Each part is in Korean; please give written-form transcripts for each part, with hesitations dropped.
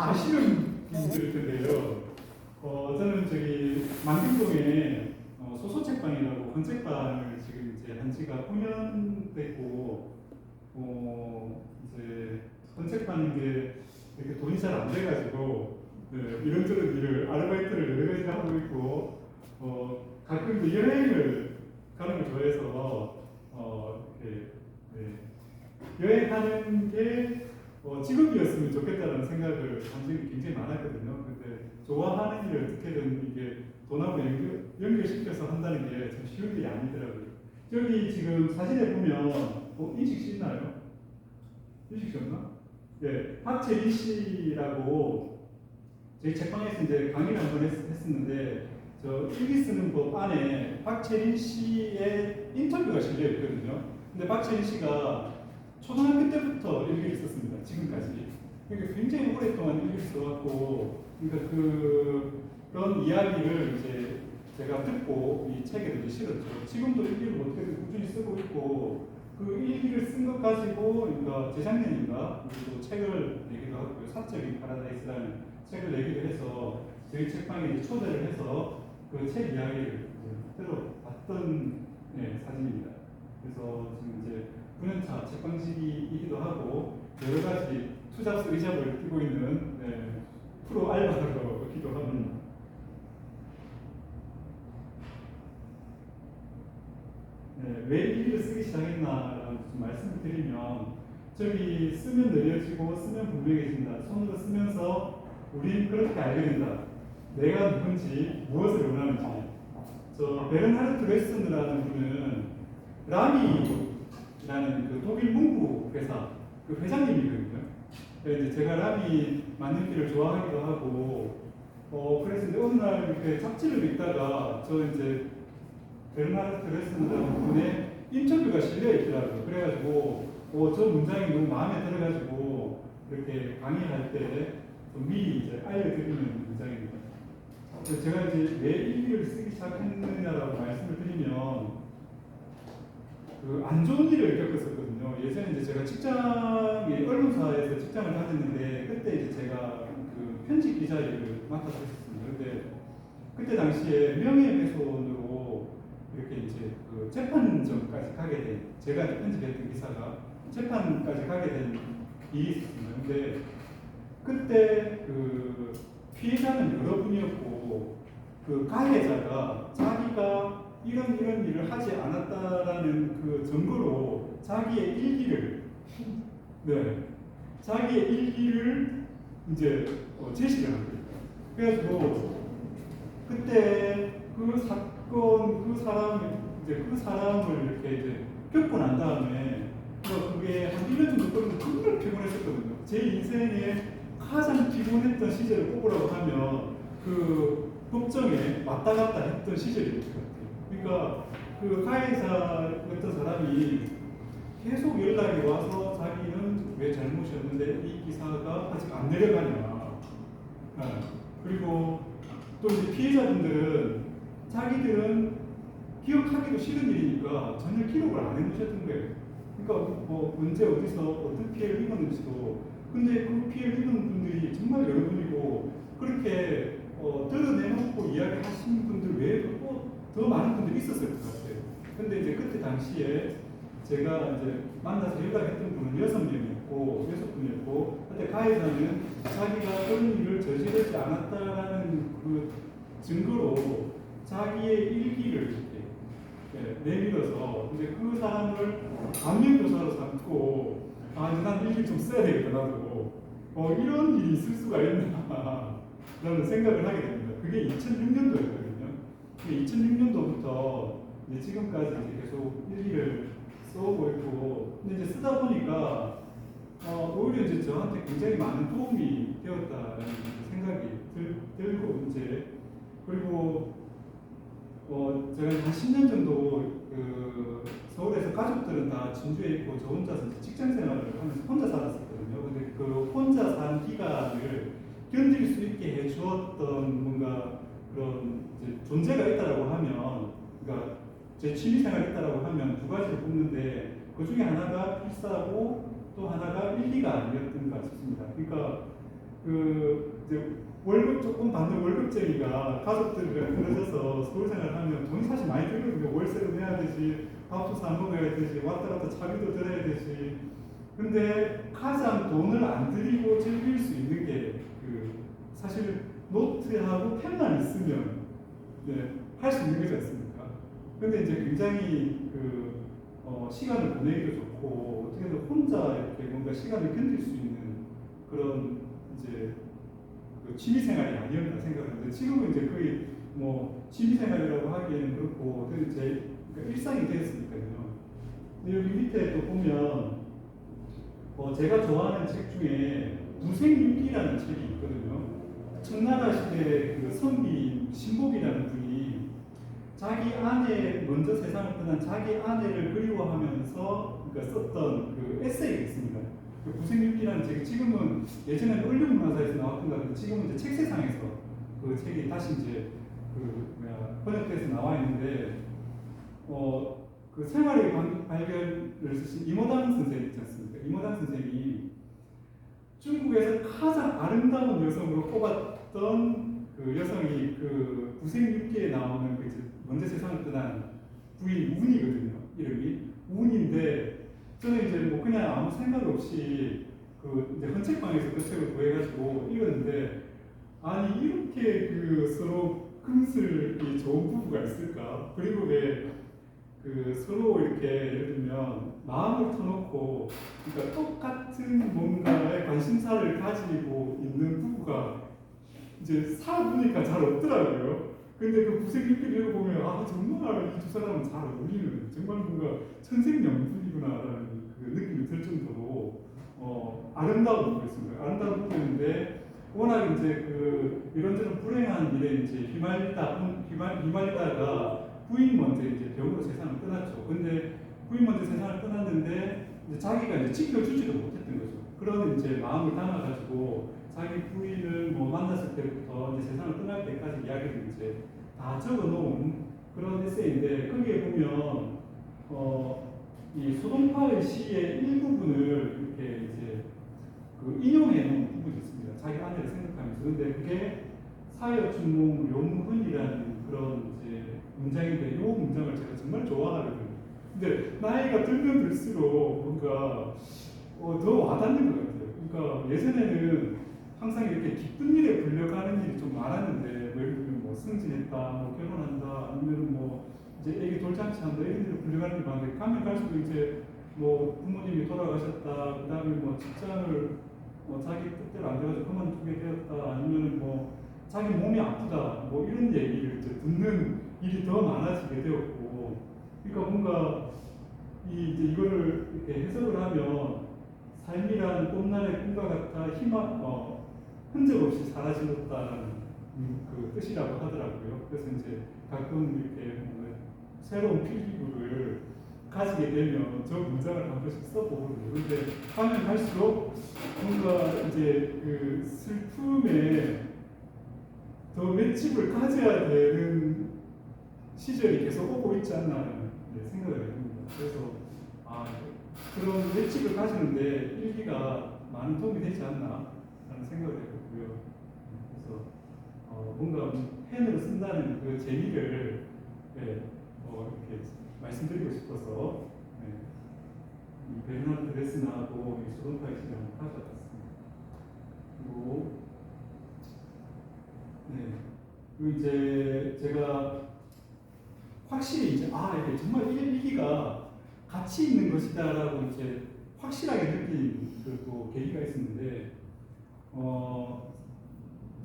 아시는 분들일 텐데요. 저는 저기 만경동에 소소책방이라고 헌책방을 지금 이제 한 지가 5년 됐고, 이제 헌책방인데 이렇게 돈이 잘 안 돼가지고 네, 이런저런 일을 아르바이트를 여러 가지 하고 있고, 가끔 또 여행을 가는 걸 좋아해서 이렇게 네, 여행하는 게 직업이었으면 좋겠다는 생각을 한 적이 굉장히 많았거든요. 근데 좋아하는 일을 어떻게든 이게 돈하고 연결시켜서 한다는 게 참 쉬운 일이 아니더라고요. 여기 지금 사진에 보면 인식 씨 있나요? 인식 씨 없나? 네, 박재리 씨라고 저희 책방에서 이제 강의를 한번 했었는데 저 일기 쓰는 법 안에 박채린 씨의 인터뷰가 실려 있거든요. 근데 박채린 씨가 초등학교 때부터 일기를 썼습니다. 지금까지. 그러니까 굉장히 오랫동안 일기를 써왔고, 그러니까 그런 이야기를 이제 제가 듣고 이 책에도 이제 실었죠. 지금도 일기를 어떻게든 꾸준히 쓰고 있고, 그 일기를 쓴 것 가지고, 그러니까 재작년인가, 또 책을 내기도 하고요. 사적인 파라다이스라는 책을 내기도 해서 저희 책방에 이제 초대를 해서 그 책 이야기를 들어봤던 사진입니다. 그래서 지금 이제 9년차 책방직이기도 하고 여러 가지 투잡스 의잡을 뛰고 있는 프로 알바로기도 합니다. 왜 일기를 쓰기 시작했나라고 좀 말씀을 드리면 저기 쓰면 느려지고 쓰면 분명해진다. 손으로 쓰면서 우린 그렇게 알게 된다. 내가 누군지 무엇을 원하는지. 저 베르나르트 레슨이라는 분은 라미라는 그 독일 문구 회사 그 회장님이거든요. 이제 제가 라미 만들기를 좋아하기도 하고 그래서 이제 어느 날 이렇게 잡지를 읽다가 저 이제 베르나르트 레슨이라는 분의 인터뷰가 실려 있더라고요. 그래가지고 저 문장이 너무 마음에 들어가지고 이렇게 강의할 때 미리 이제 알려드리는 문장입니다. 제가 이제 왜 일기를 쓰기 시작했느냐라고 말씀을 드리면 안 좋은 일을 겪었었거든요. 예전에 이제 제가 직장에 언론사에서 직장을 다녔는데 그때 이제 제가 그 편집 기자 일을 맡아서 했었습니다. 근데 그때 당시에 명예훼손으로 이렇게 이제 그 재판정까지 가게 된, 제가 편집했던 기사가 재판까지 가게 된 일이 있었습니다. 근데 그때 그 피해자는 여러분이었고 그 가해자가 자기가 이런 일을 하지 않았다라는 그 증거로 자기의 일기를 자기의 일기를 이제 제시를 한 거예요. 그래가지고 그때 그 사건 그 사람을 이렇게 이제 겪고 난 다음에 그게 한 1년 정도 끌면 정말 피곤했었거든요. 제 인생에 가장 피곤했던 시절을 꼽으라고 하면 그 법정에 왔다 갔다 했던 시절이었던 것 같아요. 그러니까 그 가해자였던 사람이 계속 연락이 와서 자기는 왜 잘못이었는데 이 기사가 아직 안 내려가냐. 그리고 또 이제 피해자분들은 자기들은 기억하기도 싫은 일이니까 전혀 기록을 안 해놓으셨던 거예요. 그러니까 뭐 언제 어디서 어떤 피해를 입었는지도, 근데 그 피해를 입은 분들이 정말 여러분이고 그렇게 드러내놓고 이야기하신 분들 외에도 또 더 많은 분들이 있었을 것 같아요. 근데 이제 그때 당시에 제가 이제 만나서 연락했던 분은 6명이었고 그때 가해자는 자기가 그런 일을 저지르지 않았다라는 그 증거로 자기의 일기를 이렇게 내밀어서 이제 그 사람을 감명교사로 삼고 난 일기 좀 써야 되겠다 나도 이런 일이 있을 수가 있나 라는 생각을 하게 됩니다. 그게 2006년도였거든요. 2006년도부터 이제 지금까지 이제 계속 일기를 써오고 있고, 근데 이제 쓰다 보니까 오히려 이제 저한테 굉장히 많은 도움이 되었다는 생각이 들고 이제 그리고 제가 한 10년 정도 그 서울에서 가족들은 다 진주에 있고 저 혼자서 직장 생활을 하면서 혼자 살았었거든요. 근데 그 혼자 산 기간을 견딜 수 있게 해주었던 뭔가 그런 이제 존재가 있다라고 하면, 그러니까 제 취미 생활이 있다라고 하면 두 가지를 꼽는데 그 중에 하나가 필사고 또 하나가 일기가 아니었던가 싶습니다. 그러니까 이제 월급 조금 받는 월급쟁이가 가족들이랑 떨어져서 서울 생활하면 돈이 사실 많이 들거든요. 월세도 내야 되지, 밥도 사 먹어야 되지, 왔다 갔다 차비도 들어야 되지. 근데 가장 돈을 안 들이고 즐길 수 있는 게 사실 노트하고 펜만 있으면 할 수 있는 거지 않습니까? 근데 이제 굉장히 시간을 보내기도 좋고 어떻게든 혼자 이렇게 뭔가 시간을 견딜 수 있는 그런 이제 취미 생활이 아니었나 생각하는데 지금은 이제 거의 뭐 취미 생활이라고 하기에는 그렇고 제 그러니까 일상이 되었으니까요. 근데 여기 밑에 또 보면 제가 좋아하는 책 중에 부생일기라는 책이 있거든요. 청나라 시대의 그 선비 신복이라는 분이 자기 아내 먼저 세상을 떠난 자기 아내를 그리워하면서 그러니까 썼던 그 에세이가 있습니다. 그 부생일기라는 책이 지금은 예전에는 얼륜문화사에서 나왔던 것 같은데 지금은 이제 책세상에서 그 책이 다시 이제 번역돼서 나와 있는데 그 생활의 발견을 쓰신 이모단 선생님 있지 않습니까? 이모단 선생이 중국에서 가장 아름다운 여성으로 꼽았던 그 여성이 그 부생일기에 나오는 그 먼저 세상을 떠난 부인 운이거든요. 이름이 운인데 저는 이제 뭐 그냥 아무 생각 없이 그 이제 헌책방에서 그 책을 구해가지고 읽었는데 아니 이렇게 그 서로 금슬이 좋은 부부가 있을까? 그리고 왜 그 서로 이렇게 예를 들면 마음을 터놓고 그러니까 똑같은 뭔가에 관심사를 가지고 있는 부부가 이제 살아보니까 잘 없더라고요. 근데 그 부생일기를 읽어보면 아 정말 이 두 사람은 잘 어울리는 정말 뭔가 천생연분이구나라는 그 느낌이 들 정도로 아름다운 부부였습니다. 아름다운 부부였는데 워낙 이제 그 이런저런 불행한 일에 이제 휘말리다가 부인 먼저 이제 병으로 세상을 떠났죠. 근데 부인 먼저 세상을 떠났는데 이제 자기가 이제 지켜주지도 못했던 거죠. 그런 이제 마음을 담아가지고 자기 부인을 뭐 만났을 때부터 이제 세상을 떠날 때까지 이야기를 이제 다 적어놓은 그런 에세이인데 거기에 보면 이 소동파의 시의 일부분을 이렇게 이제 그 인용해 놓은 부분이 있습니다. 자기 아내를 생각하면서. 근데 그게 사여춘몽 용훈이라는 그런 이제 문장인데 이 문장을 제가 정말 좋아하거든요. 근데 나이가 들면 들수록 뭔가 더 와닿는 것 같아요. 그러니까 예전에는 항상 이렇게 기쁜 일에 불려가는 일이 좀 많았는데 뭐 예를 들면 뭐 승진했다, 뭐 결혼한다, 아니면 뭐 이제 애기 돌잔치한다 이런 일에 불려가는 게 많은데 가면 갈수록 이제 뭐 부모님이 돌아가셨다, 그다음에 뭐 직장을 자기 뜻대로 안 돼가지고 그만두게 되었다, 아니면 뭐 자기 몸이 아프다, 뭐 이런 얘기를 이제 듣는 일이 더 많아지게 되었고, 그러니까 뭔가 이제 이거를 이렇게 해석을 하면 삶이란 봄날의 꿈과 같아 흔적 없이 사라지었다는 그 뜻이라고 하더라고요. 그래서 이제 가끔 이렇게 새로운 필기구를 가지게 되면 저 문장을 한 번씩 써보거든요. 근데 하면 할수록 뭔가 이제 그 슬픔에 더 맷집을 가져야 되는 시절이 계속 오고 있지 않나 생각을 해봅니다. 그래서 그런 맷집을 가지는데 일기가 많은 도움이 되지 않나 라는 생각을 해보고요. 그래서 뭔가 펜으로 쓴다는 그 재미를 이렇게 말씀드리고 싶어서 이 베르나르트 레스나하고 이 소동파의 시를 한번 가져왔습니다. 그리고 이제 제가 확실히 이제 이게 정말 일기가 가치 있는 것이다라고 이제 확실하게 느낀 그 계기가 있었는데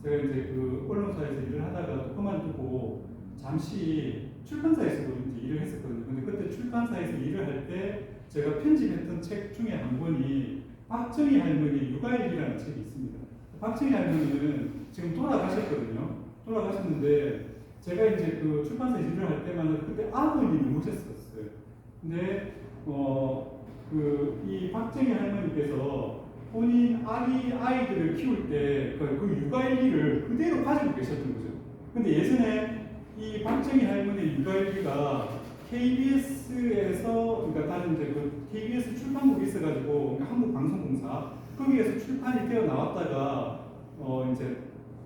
제가 이제 그 언론사에서 일을 하다가 그만두고 잠시 출판사에서도 이제 일을 했었거든요. 근데 그때 출판사에서 일을 할 때 제가 편집했던 책 중에 한 권이 박정희 할머니 육아일기라는 책이 있습니다. 박정희 할머니는 지금 돌아가셨거든요. 돌아가셨는데 제가 이제 그 출판사에서 일을 할 때만 그때 아버님이 모셨었어요. 근데 이 박정희 할머니께서 본인 아이들을 키울 때 그 육아일기를 그대로 가지고 계셨던 거죠. 근데 예전에 이 박정희 할머니 육아일기가 KBS에서 그러니까 다른 이제 그 KBS 출판국이 있어가지고 그러니까 한국방송공사 거기에서 출판이 되어 나왔다가 이제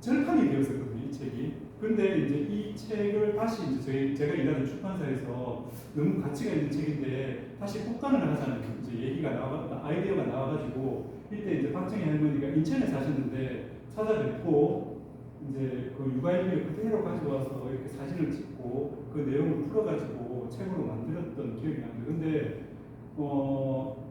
절판이 되었었거든요, 이 책이. 그런데 이제 이 책을 다시 이제 제가 일하는 출판사에서 너무 가치가 있는 책인데 다시 복간을 하자는 이제 아이디어가 나와가지고 이때 이제 박정희 할머니가 인천에 사셨는데 찾아뵙고 이제 그 육아일기를 그대로 가지고 와서 이렇게 사진을 찍고 그 내용을 풀어가지고 책으로 만들었던 기억이 납니다. 근데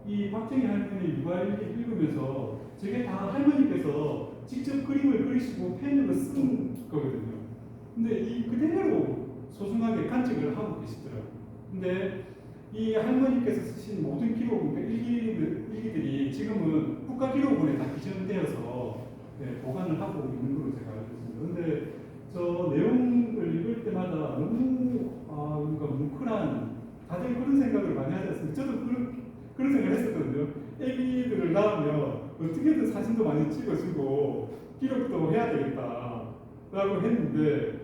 이 박정희 할머니 육아일기 읽으면서 저게 다 할머니께서 직접 그림을 그리시고 펜으로 쓴 거거든요. 근데 이 그대로 소중하게 간직을 하고 계시더라고요. 근데 이 할머니께서 쓰신 모든 기록, 그러니까 일기들이 지금은 국가기록원에 다 기재되어서 보관을 하고 있는 걸로 제가 알고 있습니다. 근데 저 내용을 읽을 때마다 너무 뭔가 뭉클한, 다들 그런 생각을 많이 하지 않습니까? 저도 그런 생각을 했었거든요. 애기들을 낳으면 어떻게든 사진도 많이 찍어주고 기록도 해야 되겠다 라고 했는데 이제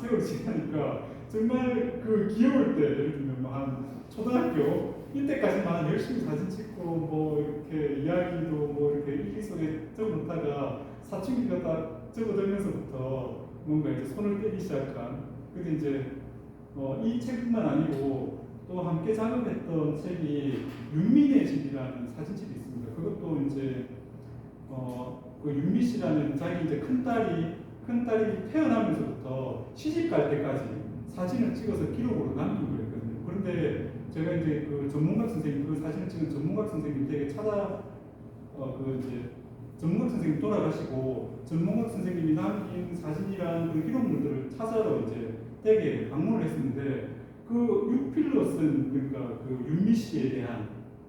세월이 지나니까 정말 그 귀여울 때, 예를 들면 한 초등학교 이때까지만 열심히 사진 찍고 뭐 이렇게 이야기도 뭐 이렇게 일기 속에 적어놓다가 사춘기가 딱 적어들면서부터 뭔가 이제 손을 떼기 시작한. 근데 이제 이 책뿐만 아니고 또 함께 작업했던 책이 윤미네 집이라는 사진집이 있습니다. 그것도 이제 그 윤미 씨라는 자기 이제 큰딸이 태어나면서부터 시집 갈 때까지 사진을 찍어서 기록으로 남기고 그랬거든요. 그런데 제가 이제 그 전문학 선생님, 그 사진을 찍은 전문학 선생님 댁에 이제 전문학 선생님 돌아가시고 전문학 선생님이 남긴 사진이랑 그 기록물들을 찾아러 이제 댁에 방문을 했었는데 그 유필로 쓴, 그러니까 그 윤미 씨에 대한,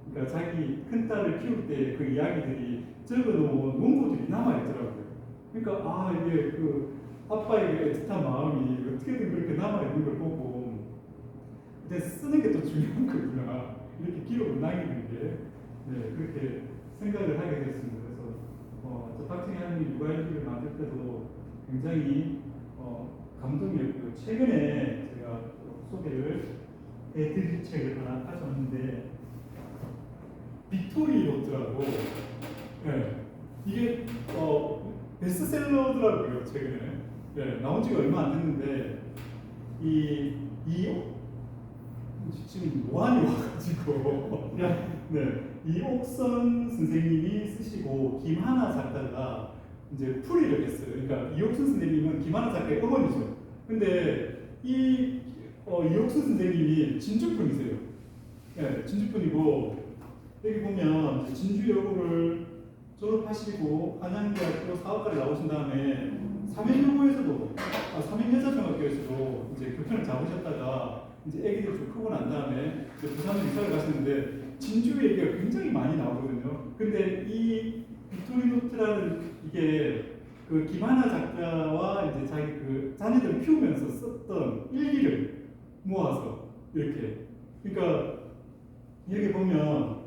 그러니까 자기 큰딸을 키울 때 그 이야기들이 적어놓은 논고들이 남아있더라고요. 그러니까 이게 그 아빠에게 애틋한 마음이 어떻게든 그렇게 남아있는 걸 보고 근데 쓰는 게 또 중요한 거구나, 이렇게 기록을 남기는 게 그렇게 생각을 하게 됐습니다. 그래서 저 박정희 할머니 육아일기를 만들 때도 굉장히 감동이었고요. 최근에 제가 소개를 해드릴 책을 하나 가져왔는데 빅토리 로트라고, 이게 베스트셀러더라고요. 최근에 나온 지가 얼마 안 됐는데 지금 노안이 와가지고 이옥선 선생님이 쓰시고 김하나 작가가 이제 풀이를 했어요. 그러니까 이옥선 선생님은 김하나 작가의 어머니죠. 근데 이옥선 선생님이 진주분이세요. 진주분이고 여기 보면 진주여고를 졸업하시고 한양대학교 사학과를 나오신 다음에 삼양여자중학교에서도 이제 교편을 잡으셨다가 이제 아기들 좀 크고 난 다음에 이제 부산으로 이사를 가시는데 진주 얘기가 굉장히 많이 나오거든요. 근데 이 빅토리노트라는 이게 그 김하나 작가와 이제 자기 그 자녀들 키우면서 썼던 일기를 모아서 이렇게, 그러니까 이렇게 보면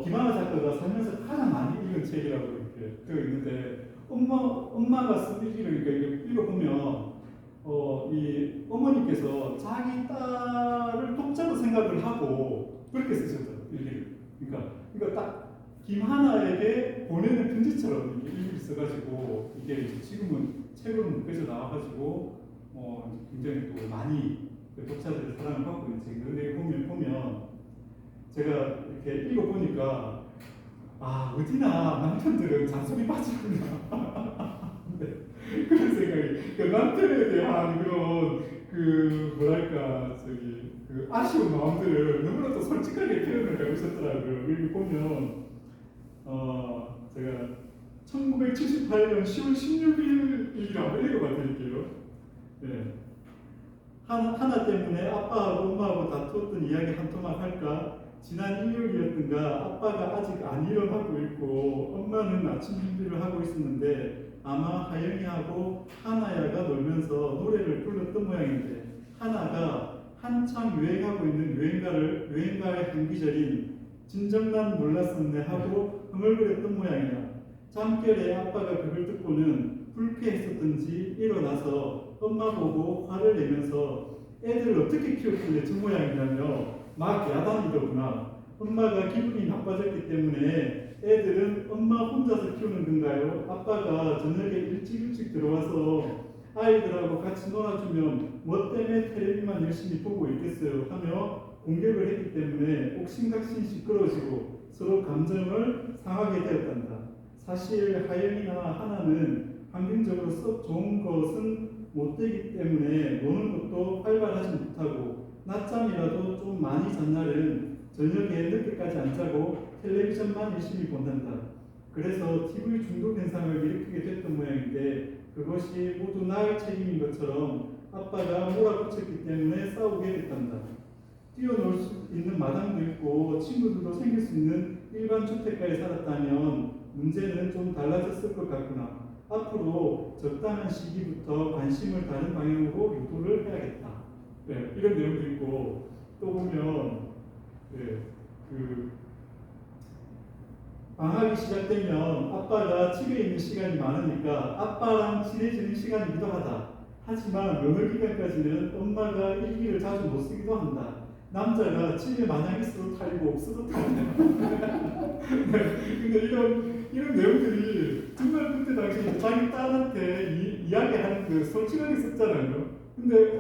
김하나 작가가 살면서 가장 많이 읽은 책이라고 이렇게 되어 있는데 엄마가 쓴 일기를 이렇게 읽어보면 이 어머니께서 자기 딸을 독자로 생각을 하고 그렇게 쓰셨죠, 일기를. 그러니까 딱 김하나에게 보내는 편지처럼 이렇게 일기를 써가지고 이게 지금은 책으로 묶여져 나와가지고 굉장히 또 많이 독자들의 사랑을 받고 있는 책인데, 근데 보면 제가 이렇게 읽어보니까 어디나 남편들은 잔소리 빠지구나. 그런 생각이, 그 남편에 대한 그런 그 아쉬운 마음들을 너무나 또 솔직하게 표현을 해오셨더라고요. 여기 보면 제가 1978년 10월 16일 일기를 한번 읽어봐 드릴게요. 하나 때문에 아빠하고 엄마하고 다투었던 이야기 한 토막 할까? 지난 일요일이었던가 아빠가 아직 안 일어나고 있고 엄마는 아침 준비를 하고 있었는데 아마 하영이하고 하나야가 놀면서 노래를 불렀던 모양인데 하나가 한참 유행하고 있는 유행가의 한 귀절인 진정 난 몰랐었네 하고 흥얼거렸던 모양이야. 잠결에 아빠가 그걸 듣고는 불쾌했었던지 일어나서 엄마 보고 화를 내면서 애들 어떻게 키웠길래 저 모양이냐며 막 야단이더구나. 엄마가 기분이 나빠졌기 때문에 애들은 엄마 혼자서 키우는 건가요? 아빠가 저녁에 일찍 들어와서 아이들하고 같이 놀아주면 뭐 때문에 텔레비만 열심히 보고 있겠어요? 하며 공격을 했기 때문에 옥신각신 시끄러워지고 서로 감정을 상하게 되었단다. 사실 하영이나 하나는 환경적으로 썩 좋은 것은 못 되기 때문에 노는 것도 활발하지 못하고 낮잠이라도 좀 많이 잔 날은 저녁에 늦게까지 안 자고 텔레비전만 열심히 본단다. 그래서 TV 중독 현상을 일으키게 됐던 모양인데 그것이 모두 나의 책임인 것처럼 아빠가 몰아붙였기 때문에 싸우게 됐단다. 뛰어놀 수 있는 마당도 있고 친구들도 생길 수 있는 일반 주택가에 살았다면 문제는 좀 달라졌을 것 같구나. 앞으로 적당한 시기부터 관심을 다른 방향으로 유도를 해야겠다. 네, 이런 내용도 있고 또 보면 네, 그 방학이 시작되면 아빠가 집에 있는 시간이 많으니까 아빠랑 친해지는 시간이기도 하다. 하지만 면허 기간까지는 엄마가 일기를 자주 못 쓰기도 한다. 남자가 집에 마냥 있어도 탈리고 없어도 탈린다. 근데 이런 내용들이 정말 그때 당시 자기 딸한테 이야기하는 그 솔직하게 썼잖아요. 근데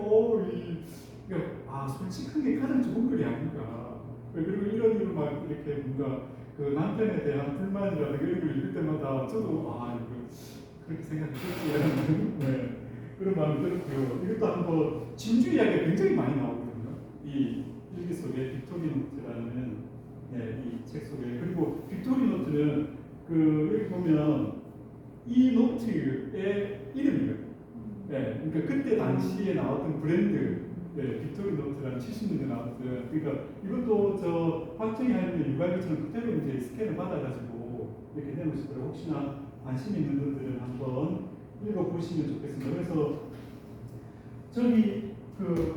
솔직한 게 가장 좋은 글이 아닌가. 그리고 이런 일로 막 이렇게 뭔가 그 남편에 대한 불만이라든가 이런 걸 읽을 때마다 저도 이거 그렇게 생각했지 네, 그런 마음이 들었고요. 이것도 한번 진주 이야기가 굉장히 많이 나오거든요. 이 일기 속에 빅토리노트라는 이 책 속에. 그리고 빅토리노트는 여기 보면 이 노트의 이름이에요. 그러니까 그때 당시에 나왔던 브랜드 빅토리노트라는 70년대 나왔어요. 그러니까 이것도 저 박정희 할머니 유가기처럼 그대로 이제 스캔을 받아가지고 이렇게 내놓으시더라고요. 혹시나 관심 있는 분들은 한번 읽어보시면 좋겠습니다. 그래서 저기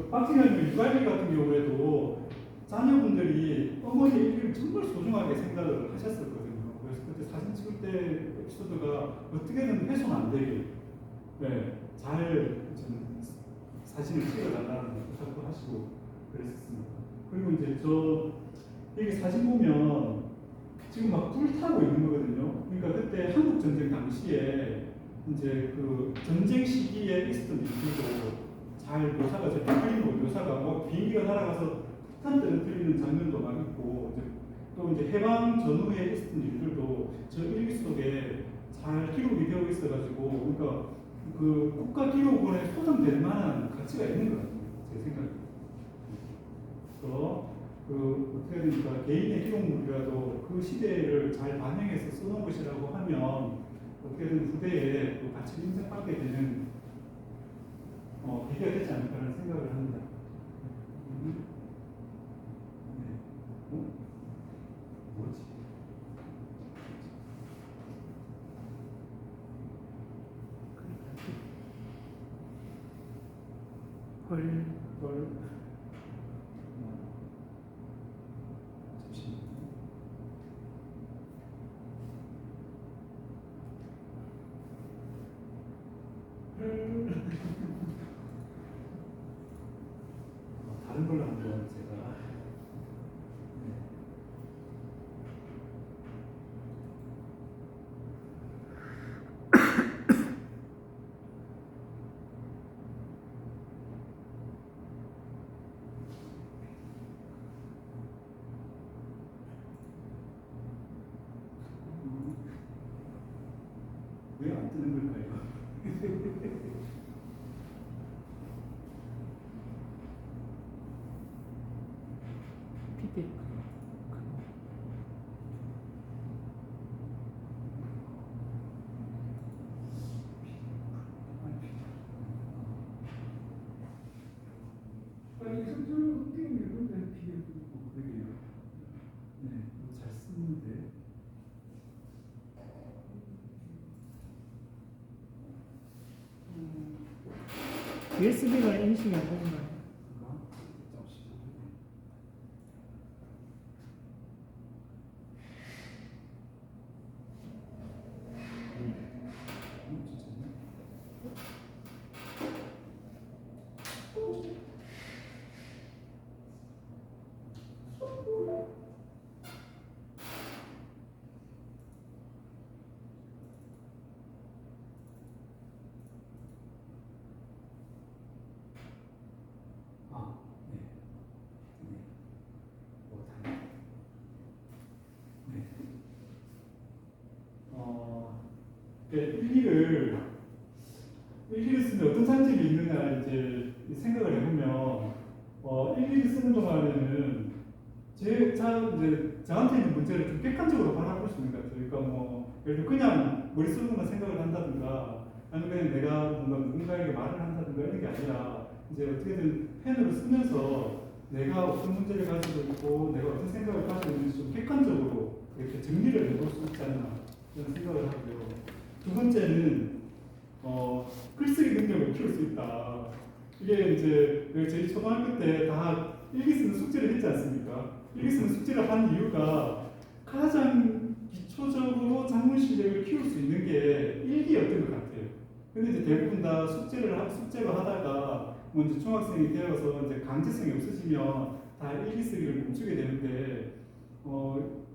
박정희 할머니 유가기 같은 경우에도 자녀분들이 어머니 일기를 정말 소중하게 생각을 하셨었거든요. 그래서 그때 사진 찍을 때 에피소드가 어떻게든 훼손 안 되게 잘 사진을 찍어달라는 부탁도 하시고 그랬었습니다. 그리고 이제 여기 사진 보면 지금 막 불타고 있는 거거든요. 그러니까 그때 한국 전쟁 당시에 이제 그 전쟁 시기에 있었던 일들도 잘 묘사가 묘사가 막 비행기가 날아가서 폭탄 떨어뜨리는 장면도 막 있고 또 이제 해방 전후에 있었던 일들도 저 일기 속에 잘 기록이 되어 있어가지고 그러니까 그 국가기록원에 소장될 만한 가치가 있는 것 같아요. 제 생각에. 그래서 어떻게 됩니까? 개인의 기록물이라도 그 시대를 잘 반영해서 써놓은 것이라고 하면 어떻게든 후대에 또 같이 인정받게 되는 계기가 되지 않을까라는 생각을 합니다. 뭐지? 헐. 다른 걸로 한번 제가 왜 안 뜨는 걸까요? 피드. 아니 성적으로 게임 읽는데 비교 그러게요. 잘 쓰는데. USB가 인식이 안 되는 거 아니야? 일기 쓰는 동안에는 이제 저한테 있는 문제를 좀 객관적으로 바라볼 수 있는 것 같아요. 그러니까 뭐 예를 들어 그냥 머릿속으로만 생각을 한다든가 아니면 내가 뭔가 누군가에게 말을 한다든가 이런 게 아니라 이제 어떻게든 펜으로 쓰면서 내가 어떤 문제를 가지고 있고 내가 어떤 생각을 가지고 있는지 좀 객관적으로 이렇게 정리를 해볼 수 있지 않나 이런 생각을 하고요. 두 번째는 글쓰기 능력을 키울 수 있다. 이게 이제 저희 초등학교 때 다 일기 쓰는 숙제를 했지 않습니까? 일기 쓰는 숙제를 한 이유가 가장 기초적으로 작문 실력을 키울 수 있는 게 일기였던 것 같아요. 근데 이제 대부분 다 숙제로 하다가 뭐 이제 중학생이 되어서 이제 강제성이 없어지면 다 일기 쓰기를 멈추게 되는데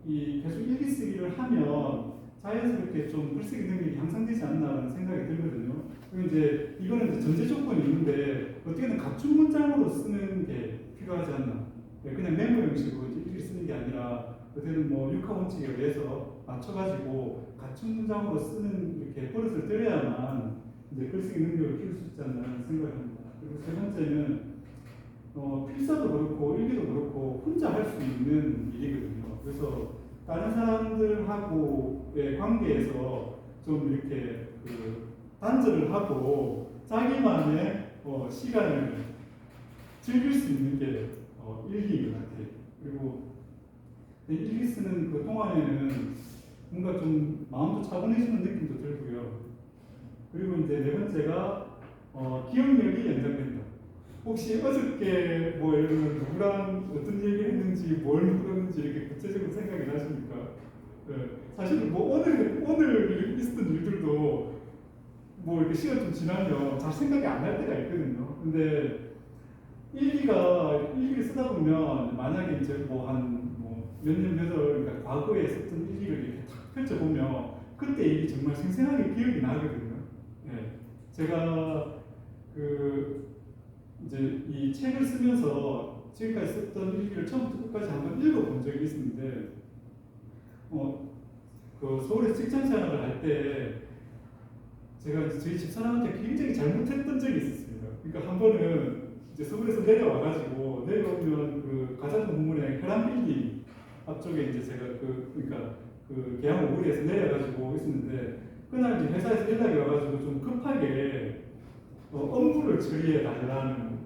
이 계속 일기 쓰기를 하면 자연스럽게 좀 글쓰기 능력이 향상되지 않나라는 생각이 들거든요. 그리고 이제 이거는 이제 전제 조건이 있는데 어떻게든 갖춘 문장으로 쓰는 게 필요하지 않나. 그냥 메모 형식으로 일기 쓰는 게 아니라 어떻게든 뭐 육하 원칙에 의해서 맞춰가지고 갖춘 문장으로 쓰는 이렇게 버릇을 들여야만 이제 글쓰기 능력을 키울 수 있지 않나 생각을 합니다. 그리고 세 번째는 필사도 그렇고 일기도 그렇고 혼자 할 수 있는 일이거든요. 그래서 다른 사람들하고의 관계에서 좀 이렇게 단절을 하고 자기만의 시간을 즐길 수 있는 게 일기인 것 같아요. 그리고 일기 쓰는 그 동안에는 뭔가 좀 마음도 차분해지는 느낌도 들고요. 그리고 이제 네 번째가 기억력이 연장된다. 혹시 어저께 뭐 예를 들면 누구랑 어떤 얘기를 했는지 뭘 물었는지 이렇게 구체적으로 생각이 나십니까? 네. 사실 뭐 오늘 있었던 일들도 뭐 이렇게 시간 좀 지나면 잘 생각이 안 날 때가 있거든요. 근데 일기를 쓰다 보면 만약에 이제 뭐 한 몇 년 그러니까 과거에 썼던 일기를 이렇게 탁 펼쳐 보면 그때 일이 정말 생생하게 기억이 나거든요. 네. 제가 이제 이 책을 쓰면서 지금까지 썼던 일기를 처음부터 끝까지 한번 읽어본 적이 있었는데, 서울에서 직장 생활을 할 때 제가 이제 저희 집사람한테 굉장히 잘못했던 적이 있었습니다. 그러니까 한 번은 이제 서울에서 내려오면 그 가자동 공원의 혈안빌딩 앞쪽에 이제 제가 그러니까 계양 오거리에서 내려가지고 있었는데 그날 이제 회사에서 연락이 와가지고 좀 급하게 업무를 처리해 달라는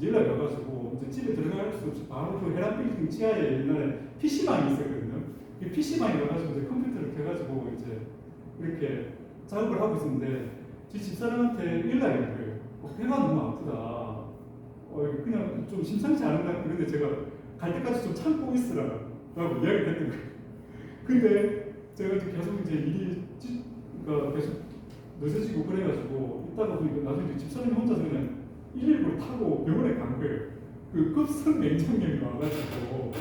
연락이 와가지고 이제 집에 들어갈 수 없이 바로 그 혈안빌딩 지하에 옛날에 PC방이 있었거든요. 이 PC방에 가가지고 이제 컴퓨터를 켜가지고 이제 이렇게 작업을 하고 있었는데 제 집사람한테 연락이 온 거예요. 배가 너무 아프다. 그냥 좀 심상치 않은 것 같은데 근데 제가 갈 때까지 좀 참고 있으라고 이야기를 했던 거예요. 근데 제가 이제 계속 이제 일이 그러니까 계속 늦어지고 그래가지고 있다가 보니까 나중에 집사람이 혼자서 그냥 119를 타고 병원에 간 거예요. 그 급성 맹장염이 와가지고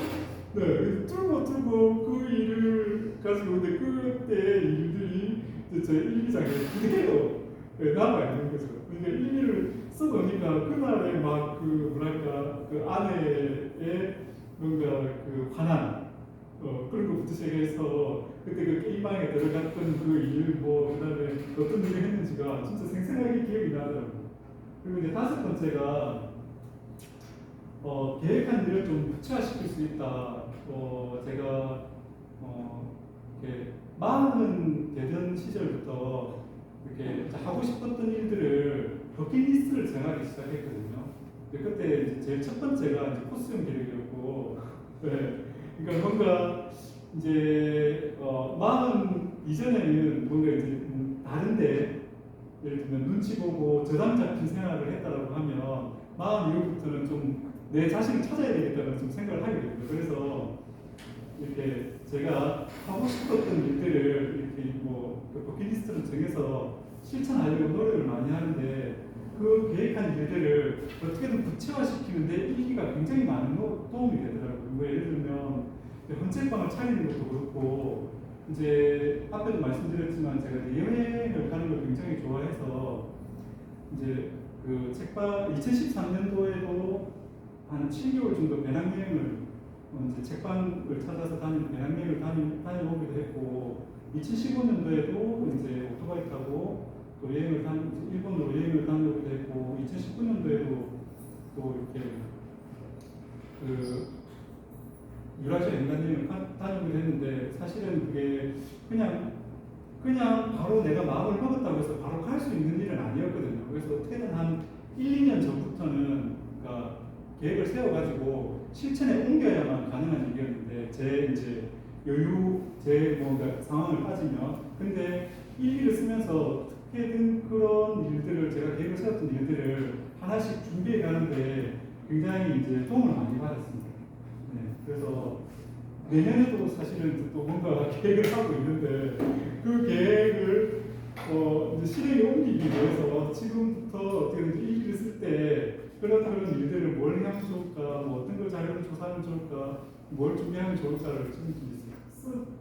네, 뚫고 그 일을 가지고 근데 그때 일들이 제 일기장에 그대로 남아 있는 거죠. 그러니까 일기를 써보니까 그날에 막 뭐랄까 그 아내의 뭔가 그 화난 그런 것부터 시작해서 그때 그 게임방에 들어갔던 그 일 그다음에 어떤 일을 했는지가 진짜 생생하게 기억이 나더라고요. 그리고 이제 다섯 번째가 계획한 일을 좀 구체화시킬 수 있다. 제가 이렇게 40 되던 시절부터 이렇게 하고 싶었던 일들을 버킷리스트를 정하기 시작했거든요. 그때 이제 제일 첫 번째가 이제 코스형 계획이었고, 네. 그러니까 뭔가 이제 40 이전에는 뭔가 이제 다른데 예를 들면 눈치 보고 저당 잡힌 생활을 했다라고 하면 40 이후부터는 좀 내 자신을 찾아야 되겠다는 좀 생각을 하게 됩니다. 그래서 이렇게 제가 하고 싶었던 일들을 이렇게 버킷리스트를 정해서 실천하려고 노력을 많이 하는데 그 계획한 일들을 어떻게든 구체화시키는데 일기가 굉장히 많은 도움이 되더라고요. 뭐 예를 들면 헌책방을 차리는 것도 그렇고 이제 앞에도 말씀드렸지만 제가 여행을 가는 걸 굉장히 좋아해서 이제 그 책방 2013년도에도 한 7개월 정도 배낭여행을 이제 책방을 찾아서 배낭여행을 다녀오기도 했고 2015년도에도 이제 오토바이 타고 또 일본으로 여행을 다녀오기도 했고 2019년도에도 또 이렇게 그 유라시아 인간여행을 다니기로 했는데 사실은 그게 그냥 바로 내가 마음을 먹었다고 해서 바로 갈 수 있는 일은 아니었거든요. 그래서 어떻게든 한 1, 2년 전부터는 그러니까 계획을 세워가지고 실천에 옮겨야만 가능한 일이었는데 제 이제 여유, 제 뭔가 상황을 빠지면 근데 일기를 쓰면서 어떻게든 그런 일들을 제가 계획을 세웠던 일들을 하나씩 준비해 가는데 굉장히 이제 도움을 많이 받았습니다. 네, 그래서 내년에도 사실은 또 뭔가 계획을 하고 있는데 그 계획을 이제 실행에 옮기기 위해서 지금부터 어떻게든 일기를 쓸 때 그런 일들을 뭘 하면 좋을까, 뭐 어떤 걸 자료를 조사하면 좋을까, 뭘 준비하면 좋을까를 지금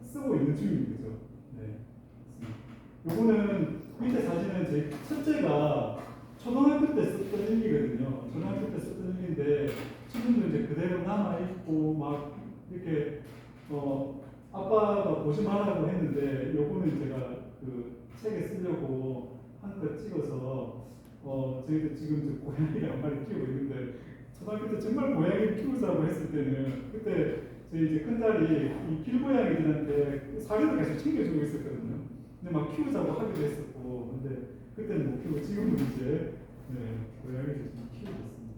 쓰고 있는 중인 거죠. 네. 요거는 밑에 사진은 제 첫째가 초등학교 때 썼던 일기거든요. 초등학교 때 썼던 일기인데 지금도 이제 그대로 남아 있고 막 이렇게 아빠가 보지 말라고 했는데 요거는 제가 그 책에 쓰려고 한 거 찍어서 저희도 지금 고양이 한 마리 키우고 있는데 초등학교 때 정말 고양이를 키우자고 했을 때는 그때 저희 이제 큰딸이 이 길고양이들한테 사료를 계속 챙겨주고 있었거든요. 근데 막 키우자고 하기도 했었고 근데 그때는 못 키우고 지금은 이제 고양이를 좀 키우고 있습니다.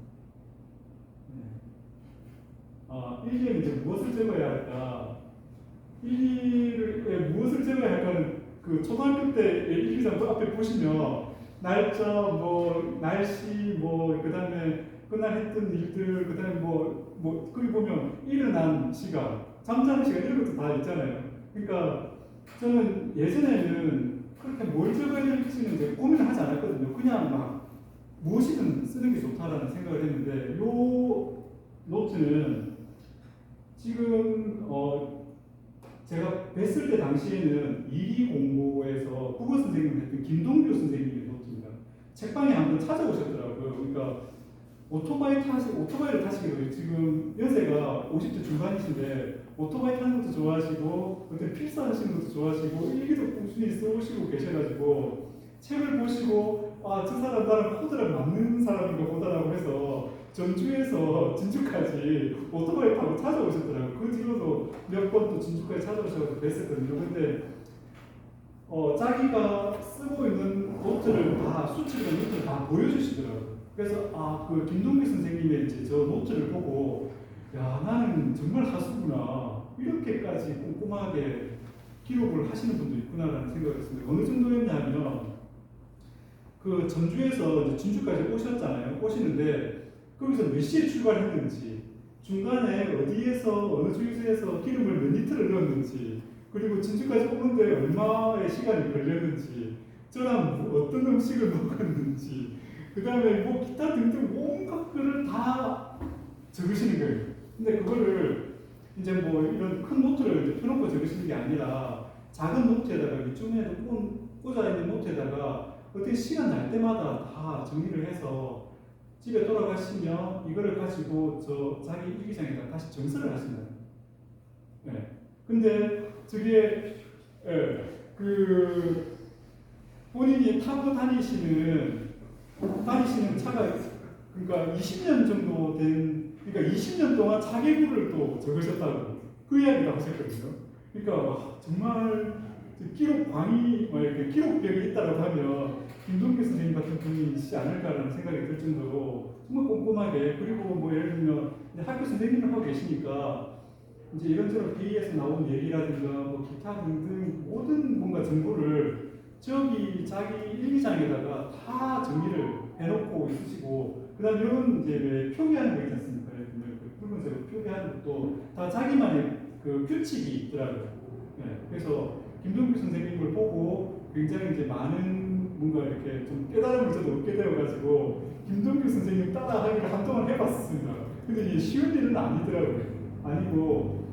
일기에 이제 무엇을 적어야 할까? 일기에 무엇을 적어야 할까는 그 초등학교 때 일기장도 앞에 보시면 날짜, 뭐 날씨, 뭐 그다음에 그날 했던 일들, 그다음에 뭐 거기 보면 일어난 시간, 잠자는 시간 이런 것도 다 있잖아요. 그러니까 저는 예전에는 그렇게 뭘 적어야 될지는 이제 고민을 하지 않았거든요. 그냥 막 무엇이든 쓰는 게 좋다라는 생각을 했는데 요 노트는 지금 제가 뵀을 때 당시에는 이리 공부에서 국어 선생님을 했던 김동규 선생님의 노트입니다. 책방에 한번 찾아오셨더라고요. 그러니까 오토바이를 타시기로 지금 연세가 50대 중반이신데 오토바이 타는 것도 좋아하시고 어떤 필사하시는 것도 좋아하시고 일기도 꾸준히 써오시고 계셔가지고 책을 보시고 저 사람 나랑 코드랑 맞는 사람인가 보다라고 해서 전주에서 진주까지 오토바이 타고 찾아오셨더라고요. 그 뒤로도 몇 번 또 진주까지 찾아오셔서 뵀었거든요. 근데 자기가 쓰고 있는 노트를 다 수치를 노트를 다 보여주시더라고요. 그래서 그 김동기 선생님의 이제 저 노트를 보고 야 나는 정말 하수구나 이렇게까지 꼼꼼하게 기록을 하시는 분도 있구나라는 생각을 했습니다. 어느 정도였냐면 그 전주에서 이제 진주까지 오셨잖아요. 오시는데 거기서 몇 시에 출발했는지, 중간에 어디에서 어느 주유소에서 기름을 몇 리터를 넣었는지, 그리고 진주까지 오는데 얼마의 시간이 걸렸는지, 저랑 어떤 음식을 먹었는지, 그 다음에 뭐 기타 등등 온갖 거를 다 적으시는 거예요. 근데 그거를 이제 뭐 이런 큰 노트를 펴놓고 적으시는 게 아니라 작은 노트에다가 이쪽에도 꽂아 있는 노트에다가 어떻게 시간 날 때마다 다 정리를 해서 집에 돌아가시면 이거를 가지고 자기 일기장에다 다시 정서를 하신다. 네. 근데 저게 그 본인이 타고 다니시는 차가 그러니까 20년 정도 그러니까 20년 동안 자기부를 또 적으셨다고 그 이야기를 하셨거든요. 그러니까 정말 기록광이 이렇게 기록벽이 있다고 하면 김동규 선생님 같은 분이시지 않을까라는 생각이 들 정도로 정말 꼼꼼하게 그리고 뭐 예를 들면 학교 선생님을 하고 계시니까 이제 이런저런 회의에서 나온 얘기라든가 뭐 기타 등등 모든 뭔가 정보를 자기 일기장에다가 다 정리를 해놓고 있으시고 그다음 이런 이제 표기하는 거 있지 않습니까? 그 붉은색으로 표기하는 것도 다 자기만의 그 규칙이 있더라고요. 네. 그래서 김동규 선생님을 보고 굉장히 이제 많은 뭔가 이렇게 좀 깨달음을 저도 얻게 되어가지고 김동규 선생님 따라하기를 한동안 해봤습니다. 근데 이게 쉬운 일은 아니더라고요. 아니고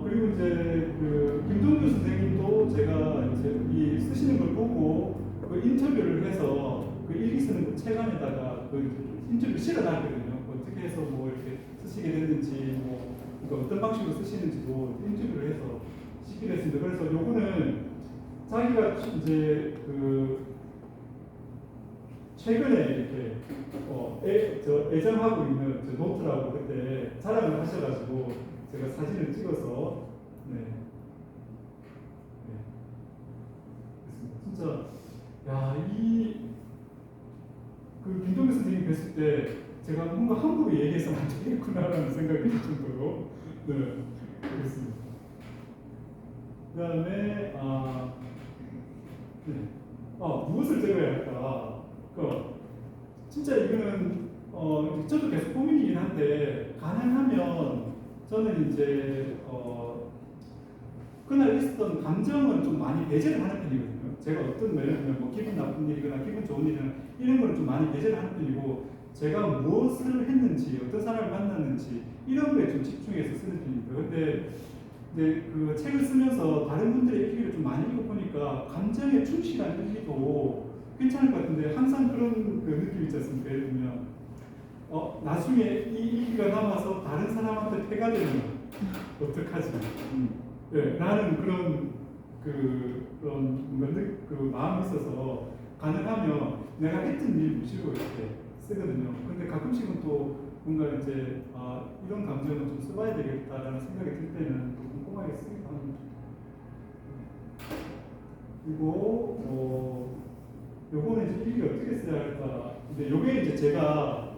그리고 이제 그 김동규 선생님도 제가 이제 이 쓰시는 걸 보고 그 인터뷰를 해서 그 일기 쓰는 책 안에다가 그 인터뷰 실어놨거든요. 어떻게 해서 뭐 이렇게 쓰시게 됐는지 뭐 그러니까 어떤 방식으로 쓰시는지도 인터뷰를 해서 시키게 됐습니다. 그래서 요거는 자기가 이제 그 최근에 이렇게 저 애정하고 있는 저 노트라고 그때 자랑을 하셔가지고 제가 사진을 찍어서 네. 네. 그렇습니다. 진짜 그 김동규 선생님 뵀을 때 제가 뭔가 함부로 얘기해서는 안 되겠구나라는 생각이 들 정도로 네. 그렇습니다. 그 다음에 네. 무엇을 적어야 할까? 진짜 이거는 저도 계속 고민이긴 한데 가능하면 저는 이제 그날 있었던 감정은 좀 많이 배제를 하는 편이거든요. 제가 어떤 뭐 기분 나쁜 일이거나 기분 좋은 일이나 이런 거는 좀 많이 배제를 하는 편이고 제가 무엇을 했는지 어떤 사람을 만났는지 이런 거에 좀 집중해서 쓰는 편입니다. 근데 그 책을 쓰면서 다른 분들의 일기를 좀 많이 읽어보니까 감정에 충실한 일기도 괜찮을 것 같은데 항상 그런 그 느낌 있지 않습니까? 예를 들면 나중에 이 일기가 남아서 다른 사람한테 폐가 되면 어떡하지? 네, 나는 그런 그 마음이 있어서 가능하면 내가 했던 일 위주로 이렇게 쓰거든요. 근데 가끔씩은 또 뭔가 이제 이런 감정을 좀 써봐야 되겠다라는 생각이 들 때는 또 꼼꼼하게 쓰기도 합니다. 그리고 요거는 이제 일기 어떻게 써야 할까? 근데 요게 이제 제가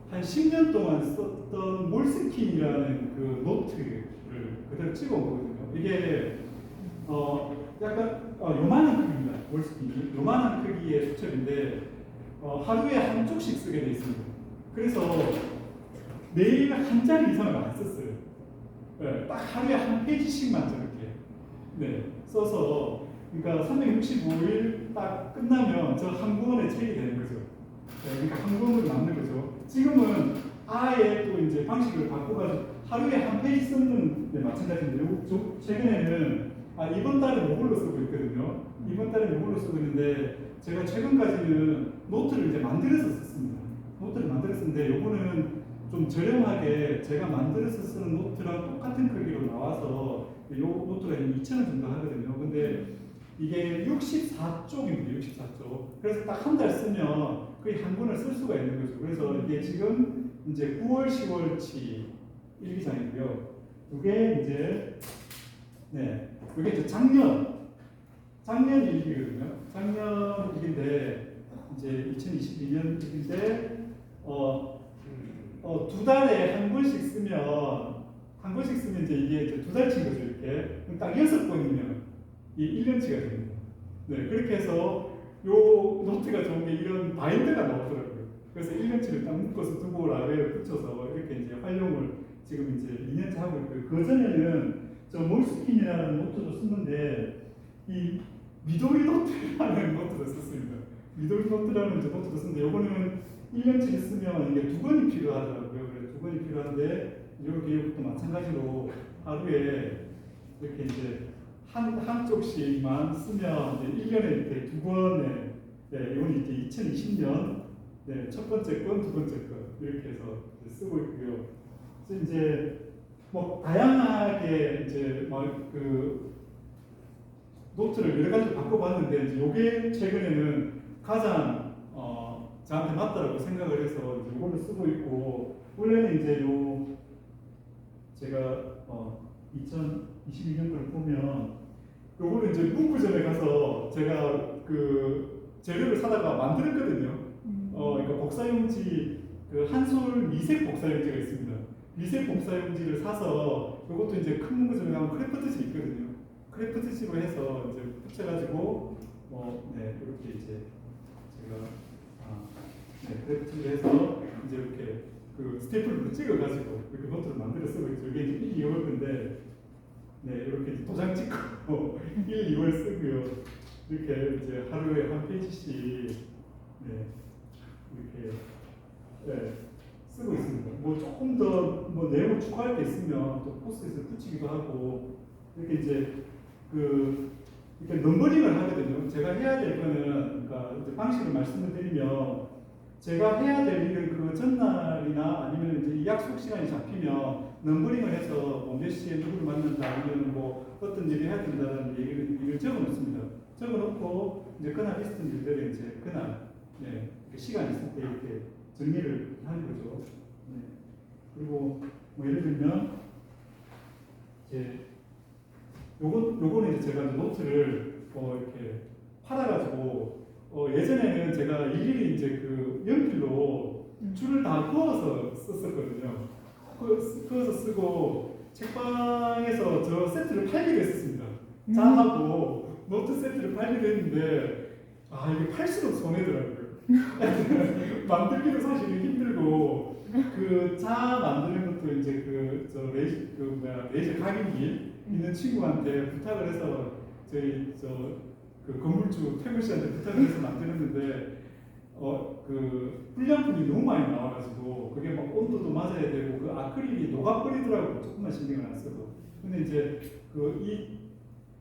한 10년 동안 썼던 몰스킨이라는 그 노트를 그대로 찍어 보거든요. 이게 약간 요만한 크기입니다. 몰스킨이 요만한 크기의 수첩인데 하루에 한 쪽씩 쓰게 돼 있습니다. 그래서 매일 한 자리 이상을 안 썼어요. 네, 딱 하루에 한 페이지씩만 저렇게 써서 그러니까 365일 딱 끝나면 저 한 권의 책이 되는 거죠. 네, 그러니까 한 권으로 남는 거죠. 지금은 아예 또 이제 방식을 바꿔가지고 하루에 한 페이지 쓰는 데 마찬가지인데 최근에는 이번 달은 이걸로 쓰고 있거든요. 이번 달은 이걸로 쓰고 있는데 제가 최근까지는 노트를 이제 만들어서 썼습니다. 노트를 만들어서 썼는데 요거는 좀 저렴하게 제가 만들어서 쓰는 노트랑 똑같은 크기로 나와서 요 노트가 2,000원 정도 하거든요. 근데 이게 64쪽입니다. 64쪽. 그래서 딱 한 달 쓰면 거의 한 권을 쓸 수가 있는 거죠. 그래서 이게 지금 이제 9월, 10월치 일기장이고요. 이게 이제 이게 이제 작년 일기거든요. 작년 일기인데 이제 2022년 일기인데 두 달에 한 권씩 쓰면 이제 이게 두 달치인 거죠. 이렇게 딱 6권이면 이 1년치가 됩니다. 네, 그렇게 해서 요 노트가 좋은 게 이런 바인드가 나오더라고요. 그래서 1년치를 딱 묶어서 두고 라벨을 붙여서 이렇게 이제 활용을 지금 이제 2년째 하고 있고요. 그 전에는 저 몰스킨이라는 노트도 썼는데 이 미도리 노트라는 노트도 썼습니다. 미도리 노트라는 이제 노트도 썼는데 요거는 1년치를 쓰면 이게 2권이 필요하더라고요. 그래서 2권이 필요한데 이것도 마찬가지로 하루에 이렇게 이제 한쪽씩만 쓰면 이제 1년에 이렇게 2권에 이건 이제 2020년 첫 번째 건, 두 번째 건 이렇게 해서 쓰고 있고요. 그래서 이제 뭐 다양하게 이제 그 노트를 여러 가지로 바꿔봤는데 이제 요게 최근에는 가장 저한테 맞다라고 생각을 해서 이제 이걸로 쓰고 있고 원래는 이제 제가 2022년 걸 보면 요거는 이제 문구점에 가서 제가 그 재료를 사다가 만들었거든요. 그러니까 복사용지 그 한솔 미색 복사용지가 있습니다. 미색 복사용지를 사서 요것도 이제 큰 문구점에 가면 크래프트지 있거든요. 크래프트지로 해서 이제 붙여가지고 이렇게 이제 제가 크래프트지로 해서 이제 이렇게 그 스테이플로 찍어가지고 이렇게 노트를 만들어 쓰고 있죠. 이게 이제 1, 2월 건데 이렇게 이제 도장 찍고 1, 2월 쓰고요. 이렇게 이제 하루에 한 페이지씩 이렇게 쓰고 있습니다. 뭐 조금 더 뭐 내용을 추가할 게 있으면 또 포스트잇을 붙이기도 하고 이렇게 이제 이렇게 넘버링을 하거든요. 제가 해야 될 거는 그러니까 이제 방식을 말씀을 드리면 제가 해야 될 일은 그 전날이나 아니면 이제 이 약속 시간이 잡히면 넘버링을 해서 뭐 몇 시에 누구를 만난다 아니면 뭐 어떤 일을 해야 된다는 얘기를 적어놓습니다. 적어놓고 이제 그날 있었던 일들을 이제 그날 시간 있을 때 이렇게 정리를 하는 거죠. 네. 그리고 뭐 예를 들면 이제 요거는 이제 제가 이제 노트를 이렇게 팔아가지고 예전에는 제가 일일이 이제 그 연필로 줄을 다 그어서 썼었거든요. 그어서 쓰고 책방에서 저 세트를 팔기로 했었습니다. 자하고 노트 세트를 팔기로 했는데 이게 팔수록 손해더라고요. 만들기도 사실 힘들고 그 자 만드는 것도 이제 레이저 각인기 있는 친구한테 부탁을 해서 저희 그 건물주 태구 씨한테 부탁을 해서 만들었는데 그 불량품이 너무 많이 나와가지고 그게 막 온도도 맞아야 되고 그 아크릴이 녹아버리더라고 조금만 신경을 안 써도. 근데 이제 그 이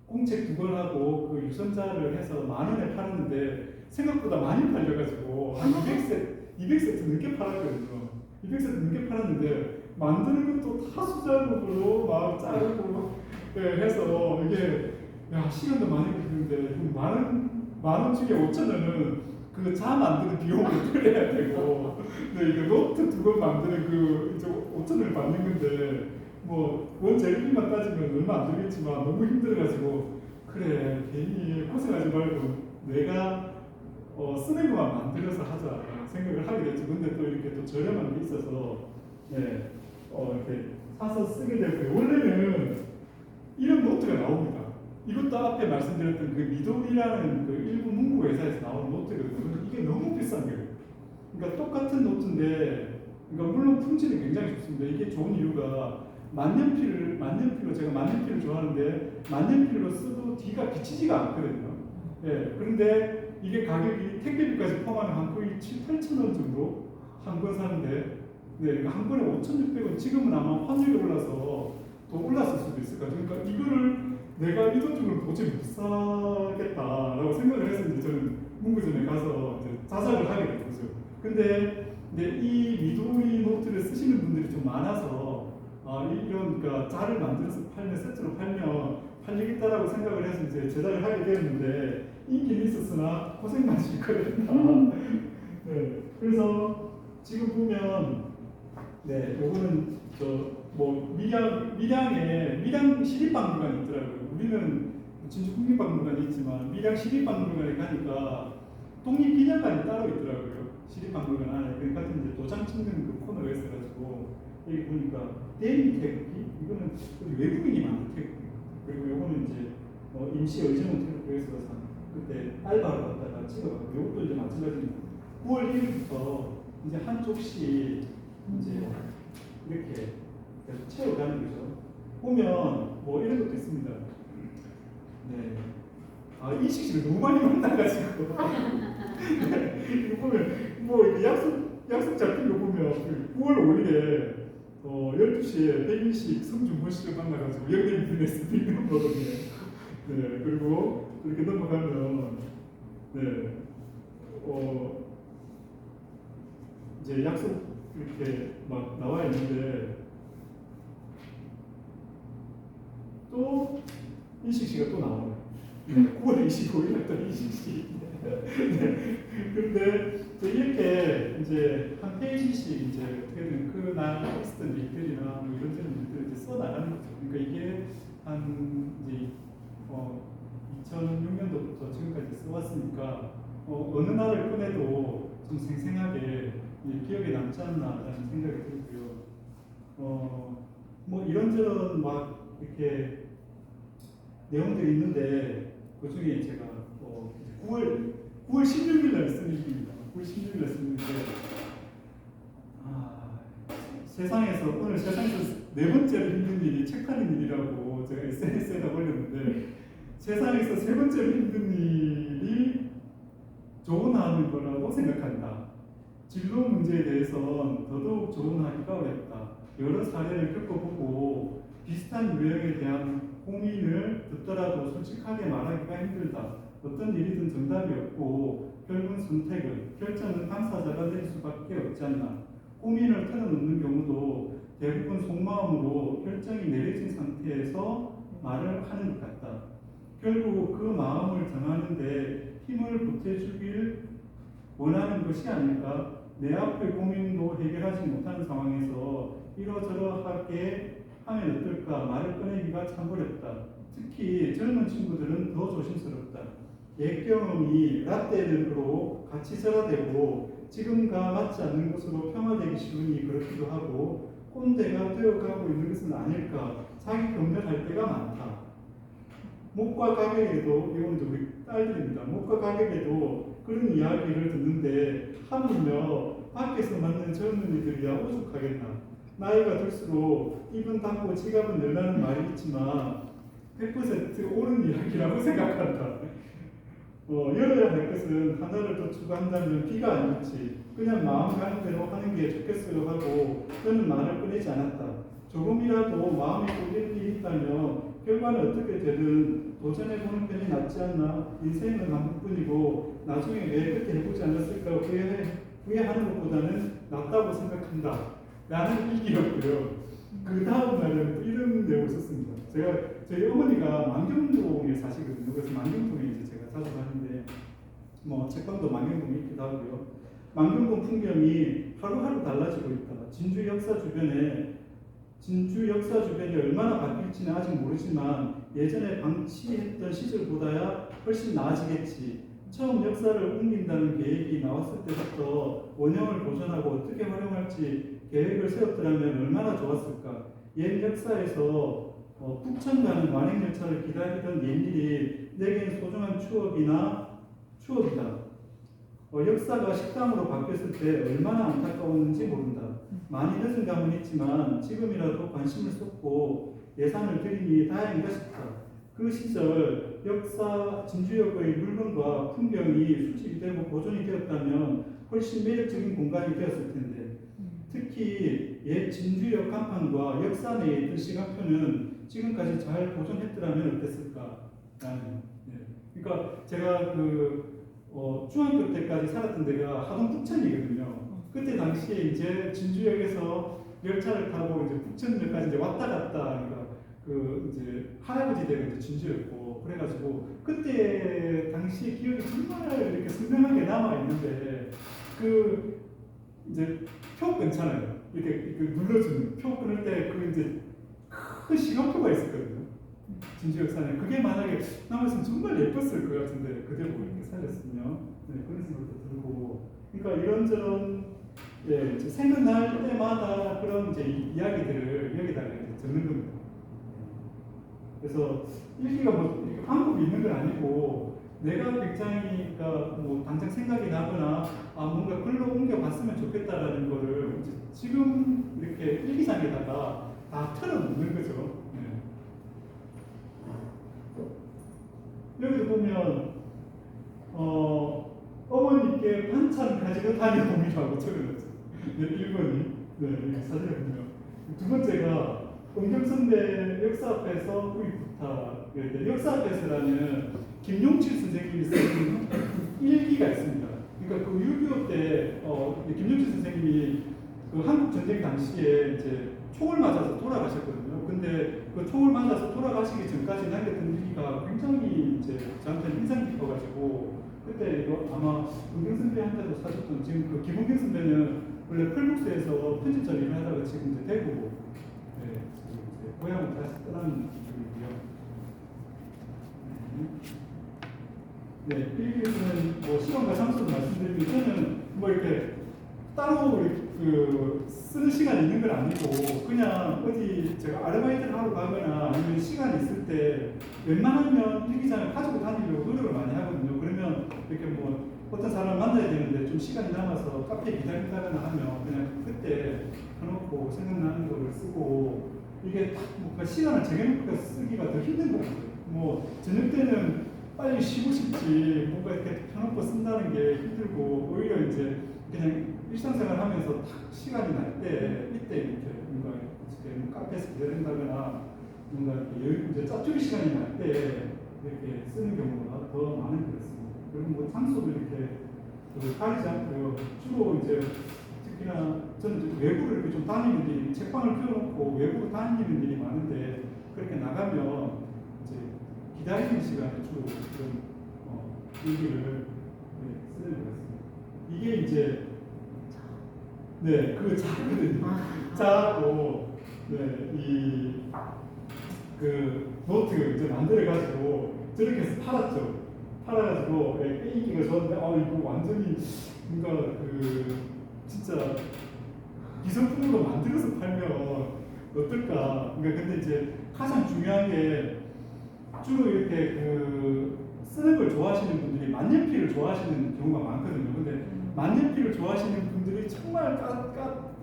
공책 두 권하고 그 유선자를 해서 10,000원에 팔았는데 생각보다 많이 팔려가지고 한 200세트 넘게 팔았거든요. 200세트 넘게 팔았는데 만드는 것도 다 수작업으로 막 자르고 해서 이게 시간도 많이 걸리는데 만 원 중에 5,000원은 그 자 만드는 비용을 들여야 되고 근데 이거 노트 두 권 만드는 그 이제 5,000원을 받는 건데 뭐 원재료비만 따지면 얼마 안 들겠지만 너무 힘들어가지고 그래 괜히 고생하지 말고 내가 쓰는 것만 만들어서 하자 생각을 하게 됐죠. 근데 또 이렇게 또 저렴한 게 있어서 이렇게 사서 쓰게 됐고요. 원래는 이런 노트가 나옵니다. 이것도 앞에 말씀드렸던 그 미도리라는 그 일부 문구 회사에서 나오는 노트거든요. 이게 너무 비싼 거예요. 그러니까 똑같은 노트인데, 그러니까 물론 품질이 굉장히 좋습니다. 이게 좋은 이유가 만년필로 제가 만년필을 좋아하는데 만년필로 써도 뒤가 비치지가 않거든요. 예, 그런데 이게 가격이 택배비까지 포함하면 한 거의 7,000~8,000원 정도 한 권 사는데, 한 권에 5,600원. 지금은 아마 환율이 올라서 더 올랐을 수도 있을 것 같아요. 그러니까 이거를 내가 이 돈 주고 도저히 못 사겠다라고 생각을 해서 이제 저는 문구점에 가서 이제 자작을 하게 된 거죠. 근데 이 미도리 노트를 쓰시는 분들이 좀 많아서 이런 그러니까 자를 만들어서 팔면 세트로 팔면 팔리겠다라고 생각을 해서 이제 제작을 하게 되었는데 인기는 있었으나 고생만 시거든요. 네, 그래서 지금 보면 요거는 밀양 시립박물관이 있더라고요. 우리는 진주 국립박물관이 있지만 밀양 시립박물관에 가니까 독립기념관이 따로 있더라고요. 시립박물관 안에. 그러니까 이제 도장 찍는 그 코너가 있어가지고 여기 보니까 대미 태극기 이거는 외국인이 만든 태극기. 그리고 요거는 이제 임시 의정원 태극기에서 그때 알바를 갔다가 찍어가지고 요것도 이제 마찬가지입니다. 9월 1일부터 이제 한쪽씩 이제 이렇게 계속 채워가는 거죠. 보면 뭐 이런 것도 있습니다. 인식식을 너무 많이 만나가지고 이거 보면 뭐 이렇게 약속 잡힌 거 보면 9월 5일에 12시에 백인식 성준모 씨를 만나가지고 영대 비즈니스 있는 거거든요. 그리고 이렇게 넘어가면 이제 약속 이렇게 막 나와 있는데 또 인식씨가 또 나와요. 9월 25일 날 인식씨. 근데 이렇게 이제 한 페이지씩 이제 어떻게든 그날 있었던 일들이나 뭐 이런저런 일들을 이제 써 나가는 거죠. 그러니까 이게 한 이제 2006년도부터 지금까지 써왔으니까 어느 날을 꺼내도 좀 생생하게 기억에 남지 않나라는 생각이 들고요. 뭐 이런저런 막 이렇게 내용들이 있는데 그 중에 제가 9월 16일 날 쓴 일입니다. 9월 16일 날 쓴 일인데 오늘 세상에서 네 번째로 힘든 일이 책 파는 일이라고 제가 SNS에다 올렸는데 세상에서 세 번째로 힘든 일이 조언하는 거라고 생각한다. 진로 문제에 대해서는 더더욱 조언하기가 어렵다. 여러 사례를 겪어보고 비슷한 유형에 대한 고민을 듣더라도 솔직하게 말하기가 힘들다. 어떤 일이든 정답이 없고 결국은 선택은, 결정은 당사자가 내릴 수밖에 없지 않나. 고민을 털어놓는 경우도 대부분 속마음으로 결정이 내려진 상태에서 말을 하는 것 같다. 결국 그 마음을 정하는데 힘을 보태주길 원하는 것이 아닐까? 내 앞의 고민도 해결하지 못하는 상황에서 이러저러하게 하면 어떨까? 말을 꺼내기가 참 어렵다. 특히 젊은 친구들은 더 조심스럽다. 옛 경험이 라떼들로 같이 절하되고 지금과 맞지 않는 것으로 평화되기 쉬우니 그렇기도 하고 꼰대가 되어가고 있는 것은 아닐까? 자기 경멸할 때가 많다. 목과 가격에도, 이건 이제 우리 딸들입니다. 목과 가격에도 그런 이야기를 듣는데 하물며 밖에서 만난 젊은이들이야 오죽하겠나. 나이가 들수록 입은 닫고 지갑은 열라는 말이 있지만 100% 옳은 이야기라고 생각한다. 열어야 할 것은 하나를 더 추가한다면 비가 아니었지. 그냥 마음 가는 대로 하는 게 좋겠어요 하고 저는 말을 꺼내지 않았다. 조금이라도 마음이 쏠릴 일이 있다면 결과는 어떻게 되든 도전해보는 편이 낫지 않나. 인생은 한 번뿐이고 나중에 왜 그렇게 해보지 않았을까 후회하는 것보다는 낫다고 생각한다 라는 일기였고요. 그 다음 날은 이런 내용을 썼습니다. 저희 어머니가 만경동에 사시거든요. 그래서 만경동에 이제 제가 자주 가는데 뭐 책방도 만경동에 있기도 하고요. 만경동 풍경이 하루하루 달라지고 있다. 진주 역사 주변이 얼마나 바뀔지는 아직 모르지만 예전에 방치했던 시절보다야 훨씬 나아지겠지. 처음 역사를 옮긴다는 계획이 나왔을 때부터 원형을 보존하고 어떻게 활용할지 계획을 세웠더라면 얼마나 좋았을까. 옛 역사에서 북천 가는 완행열차를 기다리던 옛일이 내겐 소중한 추억이다. 역사가 식당으로 바뀌었을 때 얼마나 안타까웠는지 모른다. 많이 늦은 감은 있지만 지금이라도 관심을 쏟고 예산을 들이니 다행이다 싶다. 그 시절 진주역의 물건과 풍경이 수집이 되고 보존이 되었다면 훨씬 매력적인 공간이 되었을 텐데 특히 옛 진주역 간판과 역사 내에 있던 시간표는 지금까지 잘 보존했더라면 어땠을까? 그러니까 제가 중학교 때까지 살았던 데가 하동 북천이거든요. 그때 당시에 이제 진주역에서 열차를 타고 이제 북천역까지 이제 왔다 갔다 그러니까 이제 할아버지 댁은 이제 진주였고 그래가지고 그때 당시 기억이 정말 이렇게 선명하게 남아 있는데 이제 표 끊잖아요. 이렇게 눌러주는 표 끊을 때 이제 큰 시간표가 있었거든요. 진주역사는 그게 만약에 남았으면 정말 예뻤을 것 같은데 그대로 이렇게 살렸으면 그런 생각도 들고 그러니까 이런저런 이제 생각날 때마다 그런 이제 이야기들을 여기다가 이제 적는 겁니다. 그래서 일기가 뭐 방법이 있는 건 아니고 내가 굉장히 뭐 당장 생각이 나거나 뭔가 글로 옮겨봤으면 좋겠다라는 거를 이제 지금 이렇게 일기장에다가 다 틀어놓는 거죠. 여기도 보면 어머니께 반찬 가지고 다녀봄이라고 적어놨죠. 1번이 네, 사진을 보면 두 번째가 은경선배 역사 앞에서 우리 부탁 역사 앞에서라는 김용칠 선생님이 쓴 일기가 있습니다. 그러니까 6.25 때 김용칠 선생님이 한국 전쟁 당시에 이제 총을 맞아서 돌아가셨거든요. 근데 그 총을 맞아서 돌아가시기 전까지 남겼던 일기가 굉장히 이제 저한테는 인상 깊어가지고 그때 이거 아마 은경 선배한테도 사줬던 지금 김은경 선배는 원래 펄북스에서 편집자 일을 하다가 지금 이제 대구고 이제 고향으로 다시 떠나는 중이고요. 일기에서는 뭐 시간과 장소를 말씀드리면 저는 뭐 이렇게 따로 쓰는 시간이 있는 건 아니고 그냥 어디 제가 아르바이트를 하러 가거나 아니면 시간이 있을 때 웬만하면 일기장을 가지고 다니려고 노력을 많이 하거든요. 그러면 이렇게 뭐 어떤 사람을 만나야 되는데 좀 시간이 남아서 카페에 기다린다거나 하면 그냥 그때 켜놓고 생각나는 거를 쓰고 이게 딱 시간을 정해놓고 쓰기가 더 힘든 것 같아요. 뭐 저녁 때는 빨리 쉬고 싶지 뭔가 이렇게 켜놓고 쓴다는 게 힘들고 오히려 이제 그냥 일상생활 하면서 딱 시간이 날 때 이때 이렇게 뭔가 뭐 카페에서 기다린다거나 뭔가 이렇게 이제 짜투리 시간이 날 때 이렇게 쓰는 경우가 더 많은 것 같습니다. 그리고 뭐 장소도 이렇게 가리지 않고요. 주로 이제 특히나 저는 이제 외부를 이렇게 좀 다니는 일이 책방을 펴놓고 외부로 다니는 일이 많은데 그렇게 나가면 이제 기다리는 시간에 주로 그런 일기를 쓰는 것 같습니다. 이게 이제 네, 그거 작거든요. 아. 작고 네, 이 그 노트 이제 만들어 가지고 저렇게 해서 팔았죠. 팔아가지고 예, 인기가 좋았는데 이거 완전히 뭔가 그 진짜 기성품으로 만들어서 팔면 어떨까? 그러니까 근데 이제 가장 중요한 게 주로 이렇게 그 쓰는 걸 좋아하시는 분들이 만년필을 좋아하시는 경우가 많거든요. 근데 만년필을 좋아하시는 분들이 정말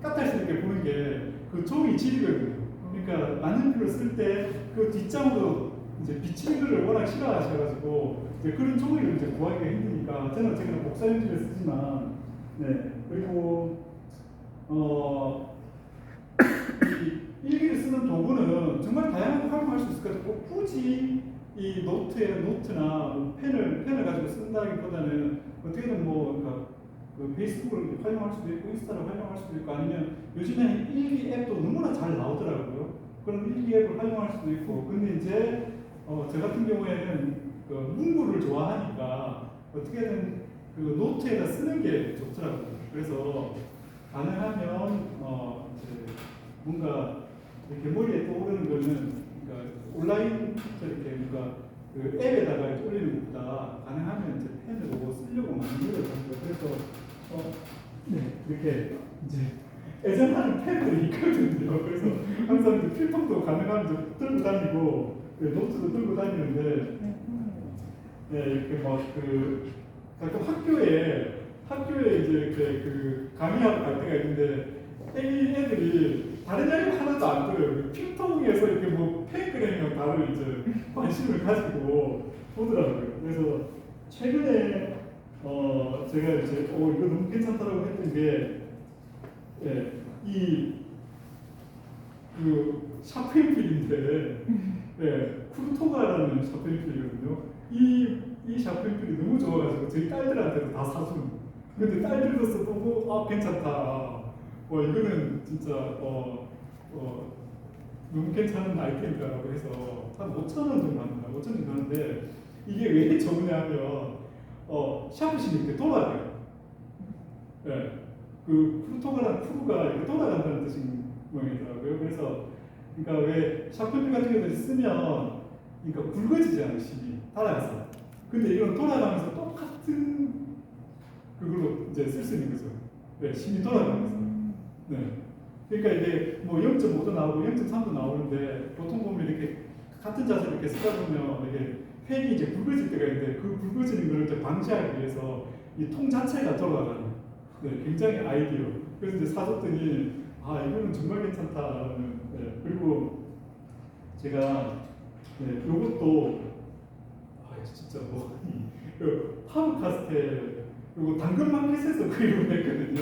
까탈스럽게 보는 게 그 종이 질이거든요. 그러니까 만년필을 쓸 때 그 뒷장으로 이제 비치는 거를 워낙 싫어하셔가지고 이제 그런 종이를 이제 구하기가 힘드니까 저는 제가 복사용지를 쓰지만 네 그리고 이 일기를 쓰는 도구는 정말 다양하게 활용할 수 있을 것 같아요. 꼭 굳이 이 노트나 뭐 펜을 가지고 쓴다기보다는 어떻게든 뭐 그러니까 그 페이스북을 활용할 수도 있고 인스타를 활용할 수도 있고 아니면 요즘에 일기 앱도 너무나 잘 나오더라고요. 그런 일기 앱을 활용할 수도 있고 근데 이제 저 같은 경우에는 그 문구를 좋아하니까 어떻게든 그 노트에다 쓰는 게 좋더라고요. 그래서 가능하면 이제 뭔가 이렇게 머리에 떠오르는 거는 그러니까 온라인 이렇게 뭔가 그 앱에다가 이렇게 올리는 것보다 가능하면 이제 펜으로 쓰려고 만들어요. 그래서 네, 이렇게 이제 애정하는 펜들이 있거든요. 그래서 항상 이제 필통도 가능하면 좀 들고 다니고 노트도 들고 다니는데 네, 이렇게 막 그 가끔 학교에 이제 이렇게 그 강의하러 갈 때가 있는데 애들이 다른 이야기 하나도 안 들어요. 필통에서 이렇게 뭐 펜그램이랑 다른 이제 관심을 가지고 보더라고요. 그래서 최근에 제가 이제 이거 너무 괜찮다라고 했던 게 예, 그 샤프인필인데 예, 쿠르토가라는 샤프인필이거든요. 이 샤프인필이 너무 좋아가지고 저희 딸들한테도 다 사주는. 근데 딸들도 써보고 괜찮다. 이거는 진짜 너무 괜찮은 아이템이라고 해서 한 5,000원 정도 합니다. 5,000원 정도 하는데 이게 왜 좋으냐면 샤프심이 이렇게 돌아가요. 예. 그 프루토가란 프루가 이렇게 돌아간다는 뜻인 모양이더라고요. 그래서 그러니까 왜 샤프필 같은 경우를 쓰면 그러니까 굵어지잖아요. 심이 달아서. 근데 이건 돌아가면서 똑같은 그걸로 이제 쓸 수 있는 거죠. 네, 심이 돌아가면서. 네. 그러니까 이게 뭐 0.5도 나오고 0.3도 나오는데 보통 보면 이렇게 같은 자세로 이렇게 쓰다 보면 이게 펜이 이제 굵어질 때가 있는데 그 굵어지는 걸 이제 방지하기 위해서 이 통 자체가 돌아가는 네, 굉장히 아이디어. 그래서 이제 사줬더니 이거는 정말 괜찮다라는. 네. 그리고 제가 네, 요것도 진짜 그 파브카스텔 그리고 당근마켓에서 구입을 했거든요.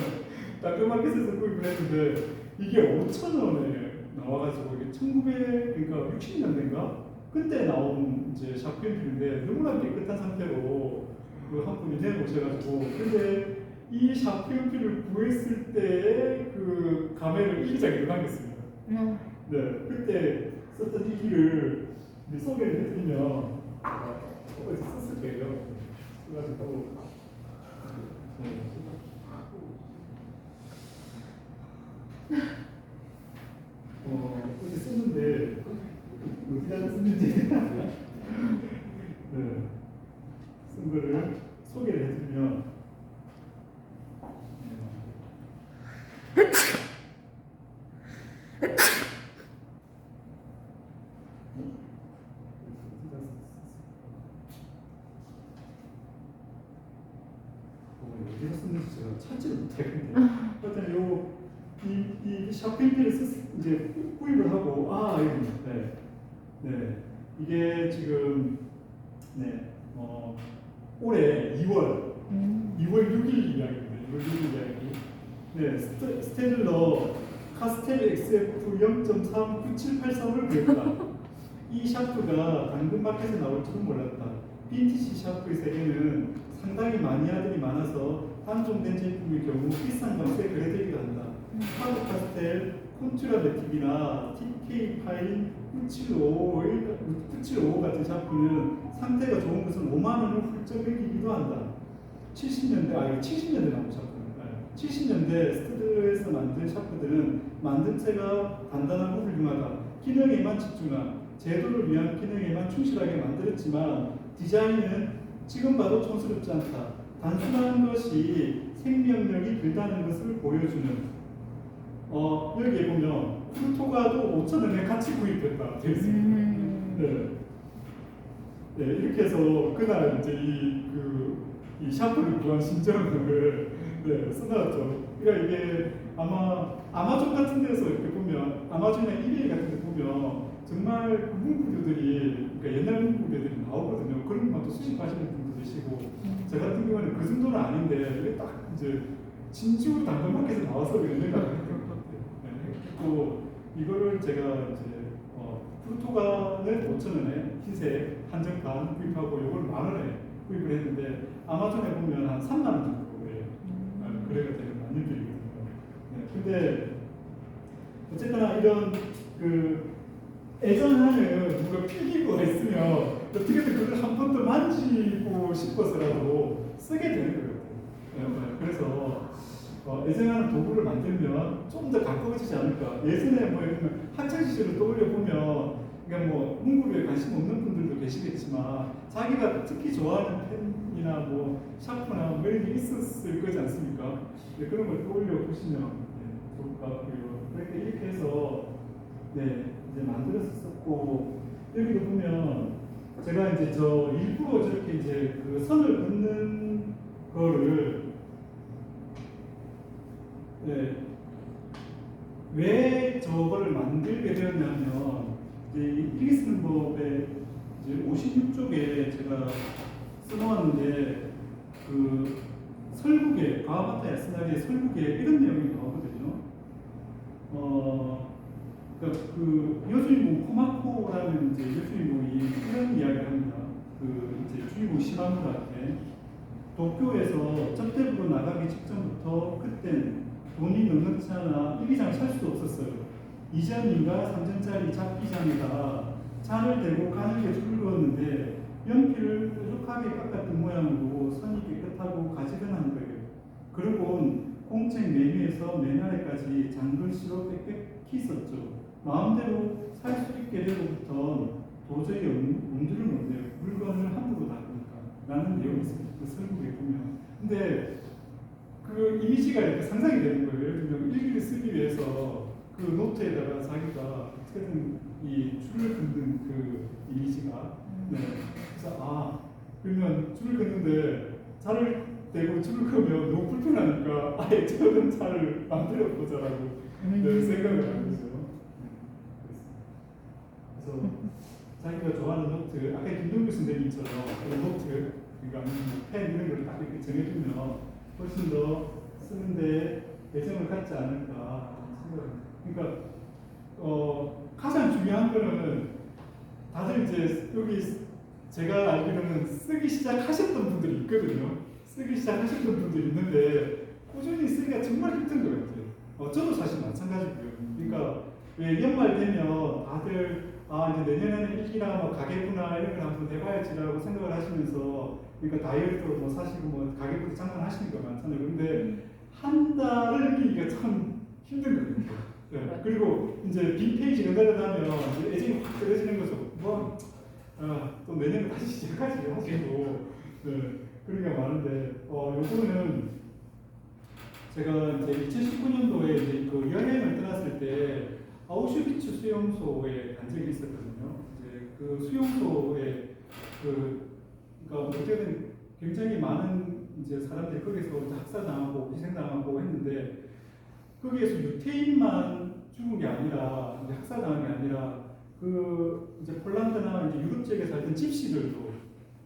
당근마켓에서 구입을 했는데 이게 5,000원에 나와가지고 이게 1900 60년대인가 그때 나온 이제 샤프인필인데 너무나 깨끗한 상태로 그 한 분이 내놓으셔가지고 근데 이 샤프인필을 구했을 때의 그 감회를 일기장에 남겼습니다. 네, 그때 썼던 일기를 소개를 해드리면 어디서 썼을 거예요. 그래가지고 어디 썼는데 어디다 썼는지 네, 쓴 거를 소개를 해드리면 어디서 썼는지 제가 찾지를 못하겠는데 하여튼 이 샤프인필을 이제 구입을 하고 이겁니다. 네, 이게 지금 올해 2월 6일 이야기입니다. 2월 6일 이야기. 네, 스테들러 카스텔 XF 0.3 9783을 구했다. 이 샤프가 당근마켓에 나올 줄은 몰랐다. 빈티지 샤프의 세계는 상당히 마니아들이 많아서 단종된 제품의 경우 비싼 값에 거래되기도 한다. 파브 파스텔, 콘투라 메틱이나 TK 파인 9755 같은 샤프는 상태가 좋은 것은 5만 원을 훌쩍 매기기도 한다. 70년대, 70년대 나온 샤프입니다. 70년대 스튜디오에서 만든 샤프들은 만든 채가 단단하고 훌륭하다. 기능에만 집중한, 제도를 위한 기능에만 충실하게 만들었지만 디자인은 지금 봐도 촌스럽지 않다. 단순한 것이 생명력이 들다는 것을 보여주는. 여기에 보면 프루토가도 5,000원에 같이 구입됐다 되어 있습니다. 네. 네, 이렇게 해서 그날 이제 이 샤프를 구한 심정을 네, 써놨죠. 그러니까 이게 아마 아마존 같은 데서 이렇게 보면, 아마존이나 이베이 같은 데 보면 정말 문구류들이, 그러니까 옛날 문구류들이 나오거든요. 그런 것도 수집하시는 분도 계시고, 저 같은 경우는 그 정도는 아닌데 이게 딱 이제 진주 당근마켓에서 나와서 연락을 했던 것 같아요. 네, 그리고 이거를 제가 이제 프루토가는 5,000원에 흰색 한정판 구입하고 이걸 10,000원에 구입을 했는데 아마존에 보면 한 30,000원 정도에 거래가 되는 맞는 비율이거든요. 네, 근데 어쨌거나 이런 애정하는 누가 필기구가 있으면 어떻게든 그걸 한 번 더 만지고 싶어서라도 쓰게 되는 것 같아요. 그래서 애정하는 도구를 만들면 좀 더 가까워지지 않을까. 예전에 뭐 학창 시절을 떠올려 보면, 그러니까 뭐 문구류에 관심 없는 분들도 계시겠지만 자기가 특히 좋아하는 펜이나 뭐 샤프나 뭐 이런 게 있었을 거지 않습니까? 네, 그런 걸 떠올려 보시면 좋을 것 같고요. 이렇게 해서 이제 만들었었고, 여기도 보면 제가 이제 일부러 저렇게 이제 그 선을 긋는 거를 왜 저거를 만들게 되었냐면, 이제 일기 쓰는 법에 이제 56쪽에 제가 써놓았는데, 그 설국에, 가와바타 야스나리의 설국에 이런 내용이 나오거든요. 그러니까 그 여주인공 코마코라는 이제 여주인공이 이런 이야기를 합니다. 그 이제 주인공 시마무라한테 도쿄에서 접대부로 나가기 직전부터 그땐 돈이 넉넉치 않아 일기장을 살 수도 없었어요. 2전인가 3전짜리 잡기장에다 잔을 대고 가늘게 줄을 그었는데 연필을 뾰족하게 깎았던 모양으로 선이 깨끗하고 가지런한 거예요. 그리고 공책 메뉴에서 맨 아래까지 장글씨로 빽빽히 썼죠. 마음대로 살 수 있게 되고부터 도저히 엄두를 못 내요. 물건을 함부로 놔두니까 라는 내용이 있습니다. 그 설국에 보면. 근데 그 이미지가 이렇게 상상이 되는 거예요. 예를 들면 일기를 쓰기 위해서 그 노트에다가 자기가 어떻게든 이 줄을 긋는 그 이미지가 그래서 그러면 줄을 긋는데 차를 대고 줄을 끄면 너무 불편하니까 아예 저런 차를 만들어 보자라고 생각을 한 거죠. 그래서 자기가 좋아하는 노트, 아까 김동규 선생님처럼 그런 노트, 그러니까 펜 이런 걸 딱 이렇게 정해주면 훨씬 더 쓰는데 애정을 갖지 않을까 생각합니다. 그러니까 가장 중요한 거는 다들 이제 여기 제가 알기로는 쓰기 시작하셨던 분들이 있거든요. 쓰기 시작하셨던 분들이 있는데 꾸준히 쓰기가 정말 힘든 것 같아요. 저도 사실 마찬가지고요. 그러니까 왜 연말 되면 다들 이제 내년에는 일기나 뭐 가계부나 이런 걸 한번 해봐야지라고 생각을 하시면서, 그러니까 다이어리도 뭐 사시고 뭐 가계부도 장만하시는 거 많잖아요. 그런데 한 달을 느끼기가 참 힘든 것 같아요. 네. 그리고 이제 빈 페이지를 내려가면 애정이 확 떨어지는 거죠. 또 내년에 다시 시작하지 하시고 그런 게 많은데 요거는 제가 이제 2019년도에 이제 그 여행을 떠났을 때 아우슈비츠 수용소에 간 적이 있었거든요. 이제 그 수용소에 그러니까 어쨌든 굉장히 많은 이제 사람들이 거기서 학살당하고 희생당하고 했는데, 거기에서 유태인만 죽은 게 아니라, 이제 학살당한 게 아니라 그 이제 폴란드나 이제 유럽 지역에 살던 집시들도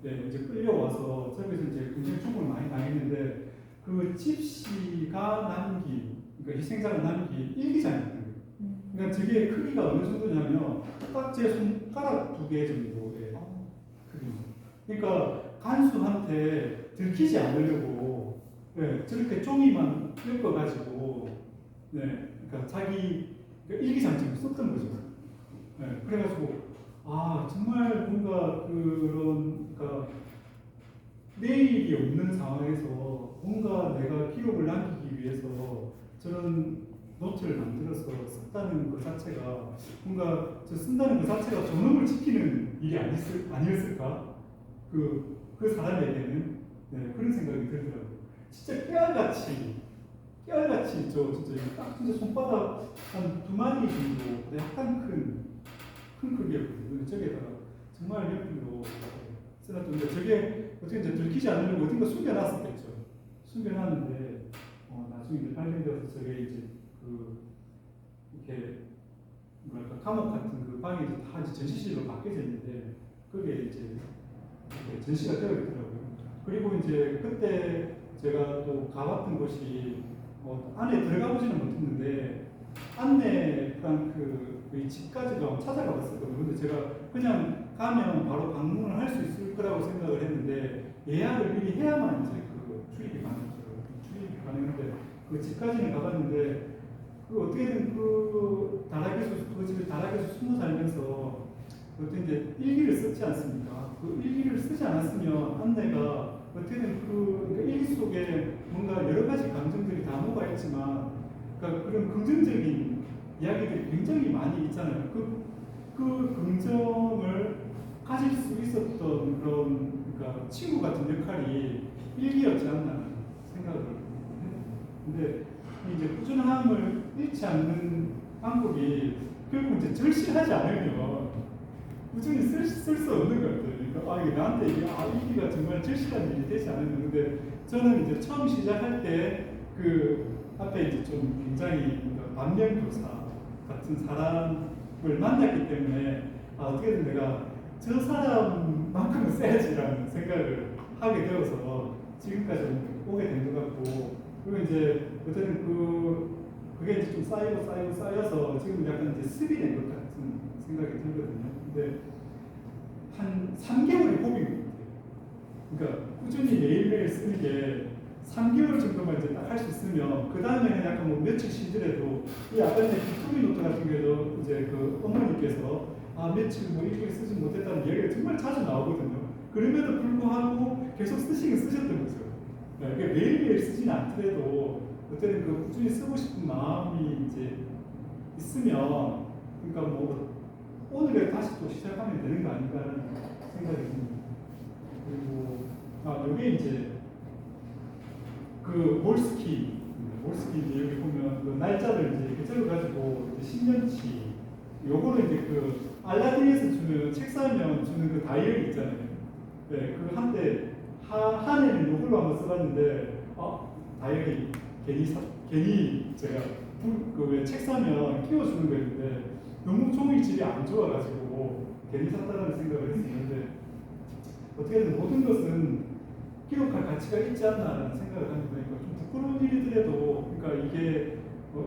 이제 끌려와서 저기서 이제 굉장히 죽음을 많이 당했는데, 그 집시가 남긴, 그러니까 희생자가 남긴 일기장이 있는 거예요. 그러니까 저게 크기가 어느 정도냐면 딱 제 손가락 2개 정도의 크기입니다. 그러니까 간수한테 들키지 않으려고 저렇게 종이만 엮어가지고 그러니까 자기 일기장처럼 썼던 거죠. 그래가지고 정말 뭔가 그런, 그러니까 내일이 없는 상황에서 뭔가 내가 기록을 남기기 위해서 저런 노트를 만들어서 썼다는 것 자체가 뭔가 저 쓴다는 것 자체가 존엄을 지키는 일이 아니었을까? 그 사람에게는 네, 그런 생각이 들더라고요. 진짜 깨알같이 진짜 딱 진짜 손바닥 한 두 마디 정도 약간 큰 크기였거든요. 저기에다가 정말 몇 킬로 써놨던데 저게 어떻게 이제 들키지 않으려고 어딘가 숨겨놨었겠죠. 숨겨놨는데 나중에 이제 발견되어서 저게 이제 이렇게 뭐랄까 감옥 같은 그 방이 이제 다 이제 전시실로 바뀌어져 있는데 그게 이제 전시가 되어 있더라고요. 그리고 이제 그때 제가 또 가봤던 곳이 안에 들어가 보지는 못했는데 안내랑 그 집까지도 찾아가 봤었거든요. 근데 제가 그냥 가면 바로 방문을 할 수 있을 거라고 생각을 했는데 예약을 미리 해야만 이제 그 출입이 가능한데 그 집까지는 가봤는데 그 어떻게든 그 집에 다락에서 숨어 살면서 그때 이제 일기를 썼지 않습니까? 그 일기를 쓰지 않았으면 안내가 어떻게든 그러니까 일기 속에 뭔가 여러 가지 감정들이 다 녹아 있지만 그러니까 그런 긍정적인 이야기들이 굉장히 많이 있잖아요. 그 긍정을 가질 수 있었던 그런 그러니까 친구 같은 역할이 일기였지 않나 생각을 해요. 근데 이제 꾸준함을 잃지 않는 방법이 결국 이제 절실하지 않으면 꾸준히 쓸 수 없는 것 같아요. 그러니까 이게 나한테 일기가 정말 절실한 일이 되지 않으면 근데 저는 이제 처음 시작할 때 그 앞에 이제 좀 굉장히 반면교사 같은 사람을 만났기 때문에 어떻게든 내가 저 사람만큼은 써야지라는 생각을 하게 되어서 지금까지 오게 된 것 같고 그리고 이제 어쨌든 그게 이제 좀 쌓여서 지금 약간 이제 습이 된 것 같은 생각이 들거든요. 근데 한 3개월이 고비인 것 같아요. 그러니까 꾸준히 매일매일 쓰는 게 3개월 정도만 이제 딱 할 수 있으면 그 다음에는 약간 뭐 며칠 쉬더라도 이 아까 전에 비투비 노트 같은 경우도 이제 그 어머니께서 며칠 뭐 일주일 쓰지 못했다는 이야기가 정말 자주 나오거든요. 그럼에도 불구하고 계속 쓰시긴 쓰셨던 거죠. 네, 그러니까 매일매일 쓰지는 않더라도 그때는 그 꾸준히 쓰고 싶은 마음이 이제 있으면 그러니까 뭐 오늘에 다시 또 시작하면 되는 거 아닌가라는 생각이 듭니다. 그리고 이게 이제 그 몰스키 이제 여기 보면 그 날짜를 이제 이렇게 적어가지고 이제 10년치 요거는 이제 그 알라딘에서 주는 책 사면 주는 그 다이어리 있잖아요. 네, 그 한때 한해는 요걸로 한번 써봤는데 다이어리 괜히 제가 그 책 사면 끼워주는 거였는데 너무 종이 질이 안 좋아가지고 괜히 샀다는 생각을 했었는데 어떻게든 모든 것은 기록할 가치가 있지 않나라는 생각을 하게 되니까 좀 부끄러운 일이더라도 그러니까 이게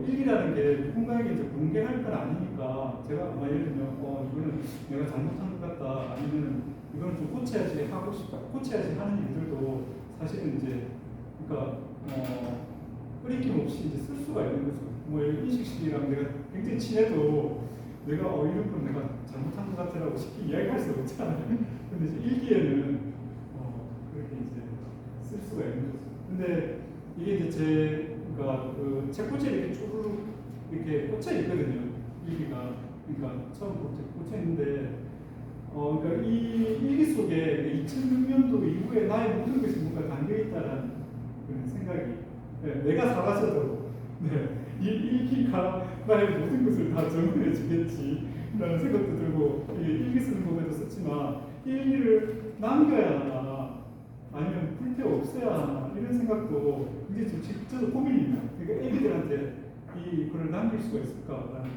일기라는 게 누군가에게 이제 공개할 건 아니니까 제가 예를 들면 이거는 내가 잘못한 것 같다 아니면 이거는 좀 고쳐야지 하고 싶다 고쳐야지 하는 일들도 사실은 이제 그러니까 끊임낌 없이 이제 쓸 수가 있는 거죠. 뭐 인식 씨랑 내가 굉장히 친해도 내가 이런 건 내가 잘못한 것 같아라고 쉽게 이야기할 수 없잖아요. 근데 이제 일기에는 그렇게 이제 쓸 수가 있는 거죠. 근데 이게 이제 그러니까 그 책꽂이에 이렇게 쭉 이렇게 꽂혀 있거든요. 일기가 그러니까 처음 꽂혀 있는데 그러니까 이 일기 속에 2006년도 이후에 나의 모든 것이 뭔가 담겨 있다라는 그런 생각이 내가 사라져도 이 일기가 나의 모든 것을 다 정리해 주겠지 라는 생각도 들고 일기 쓰는 법에도 썼지만 일기를 남겨야 하나 아니면 불태워 없애야 하나 이런 생각도 굉장히 좀 저도 고민입니다. 그러니까 애기들한테 이 글을 남길 수가 있을까라는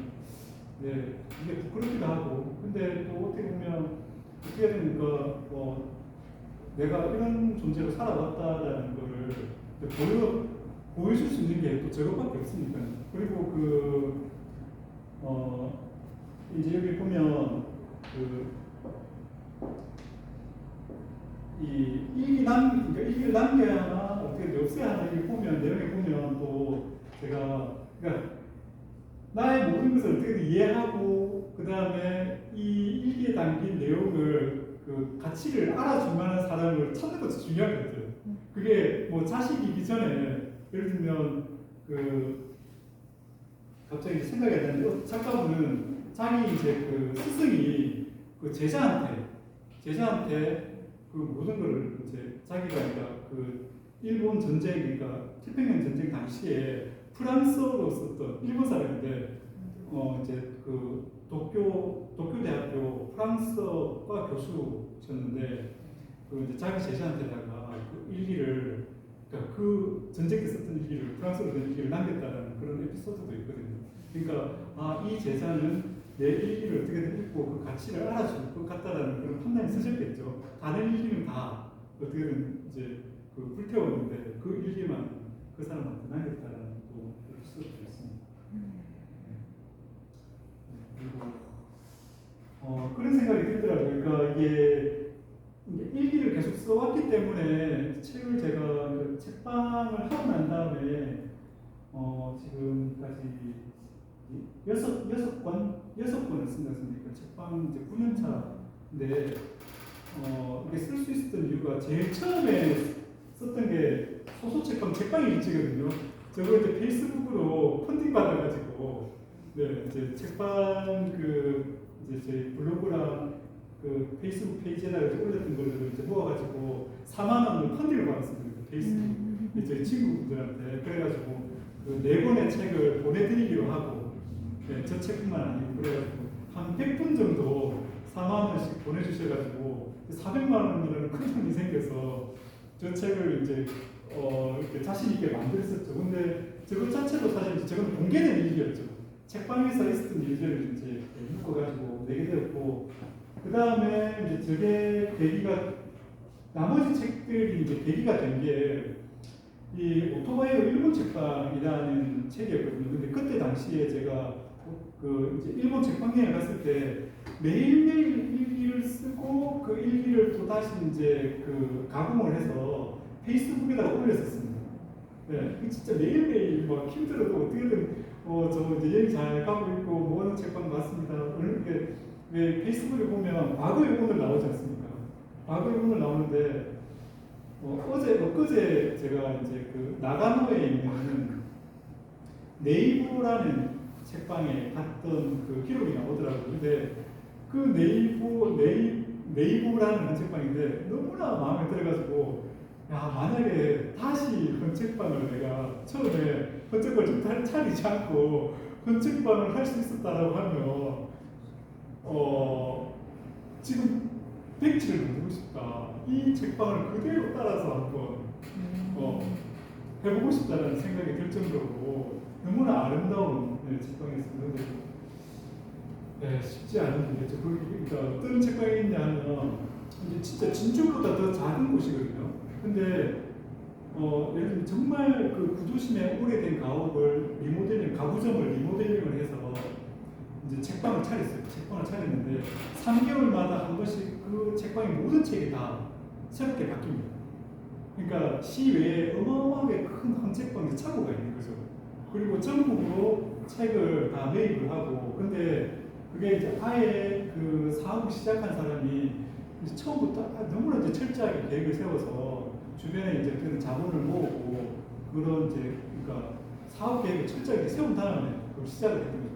이게 부끄럽기도 하고 근데 또 어떻게 보면 어떻게 됩니까 내가 이런 존재로 살아왔다라는 거를 보여줄 수 있는 게 또 저것밖에 없으니까. 그리고 이제 여기 보면 그러니까 일기를 남겨야 하나 어떻게 없애야 하나 이렇게 보면 내용에 보면 또 제가 그러니까 나의 모든 것을 어떻게 이해하고 그 다음에 이 일기에 담긴 내용을 그 가치를 알아줄 만한 사람을 찾는 것도 중요한 것 같아요. 그게 뭐 자식이기 전에 예를 들면 그 갑자기 이제 생각이 안 나는데 작가분은 자기 이제 그 스승이 그 제자한테 그 모든 거를 이제 자기가 그러니까 그 일본 전쟁 그러니까 태평양 전쟁 당시에 프랑스어로 썼던 일본 사람인데 이제 그 도쿄대학교 프랑스어과 교수셨는데 그 이제 자기 제자한테다가 그 일기를 그러니까 그 전쟁 때 썼던 일기를 프랑스어로 된 일기를 남겼다는 그런 에피소드도 있거든요. 그러니까 이 제자는 내 일기를 어떻게든 읽고 그 가치를 알아줄 것 같다라는 그런 판단이 쓰셨겠죠. 다른 일기는 다 어떻게든 이제 그 불태웠는데 그 일기만 그 사람한테 남겼다라는 또 에피소드도 있습니다. 그리고 그런 생각이 들더라고요. 그러니까 이게 일기를 계속 써왔기 때문에 책을 제가 그 책방을 하고 난 다음에 지금까지 여섯 권을 쓴다 했습니까? 책방 이제 9년 차인데 이게 쓸 수 있었던 이유가 제일 처음에 썼던 게 소설 책방 일지거든요. 저거 이제 페이스북으로 펀딩 받아가지고 네 이제 책방 그 이제 제 블로그랑 그 페이스북 페이지에다가 올렸던 거를 이제 모아가지고 4만 원을 펀딩을 받았습니다. 페이스북 이제 친구분들한테 그래가지고 그 4권의 책을 보내드리기로 하고 네, 저 책뿐만 아니고 그래가지고 한 100분 정도 4만 원씩 보내주셔가지고 400만 원이라는 큰 돈이 생겨서 저 책을 이제 이렇게 자신 있게 만들었었죠. 근데 저것 자체도 사실 저건 공개된 일이었죠. 책방에서 있었던 일들을 이제 묶어가지고 내게 되었고 그 다음에 이제 저게 계기가 나머지 책들이 이제 계기가 된 게 이 오토바이로 일본 책방이라는 책이었거든요. 근데 그때 당시에 제가 그 이제 일본 책방 여행 갔을 때 매일매일 일기를 쓰고 그 일기를 또 다시 이제 그 가공을 해서 페이스북에다가 올렸었습니다. 네, 진짜 매일매일 막 힘들어도 어떻게든 저 이제 여행 잘 가고 있고 뭐 하는 책방 갔습니다. 이렇게 왜 페이스북에 보면 과거의 오늘 나오지 않습니까? 과거의 오늘 나오는데 엊그제 제가 이제 그 나가노에 있는 네이버라는 책방에 갔던 그 기록이 나오더라고요. 근데 그 네이버라는 한 책방인데 너무나 마음에 들어가지고 야 만약에 다시 헌책방을 내가 처음에 헌책방을 좀 차리지 않고 헌책방을 할 수 있었다라고 하면 지금 백지를 만들고 싶다. 이 책방을 그대로 따라서 한번 해보고 싶다는 생각이 들 정도로 너무나 아름다운 책방이었습니다. 네, 쉽지 않은 일이죠. 그러니까 어떤 책방이 있냐 하면 이제 진짜 진주보다 더 작은 곳이거든요. 근데 예를 들면 정말 그 구도심에 오래된 가옥을 가구점을 리모델링을 해서 이제 책방을 차렸어요. 책방을 차렸는데 3개월마다 한 번씩 그 책방의 모든 책이 다 새롭게 바뀝니다. 그러니까 시외에 어마어마하게 큰 한 책방에 차고가 있는 거죠. 그리고 전국으로 책을 다 매입을 하고, 근데 그게 이제 아예 그 사업을 시작한 사람이 이제 처음부터 너무나 이제 철저하게 계획을 세워서 주변에 이제 그런 자본을 모으고 그런 이제 그러니까 사업 계획을 철저하게 세운 다음에 그걸 시작을 했던 거죠.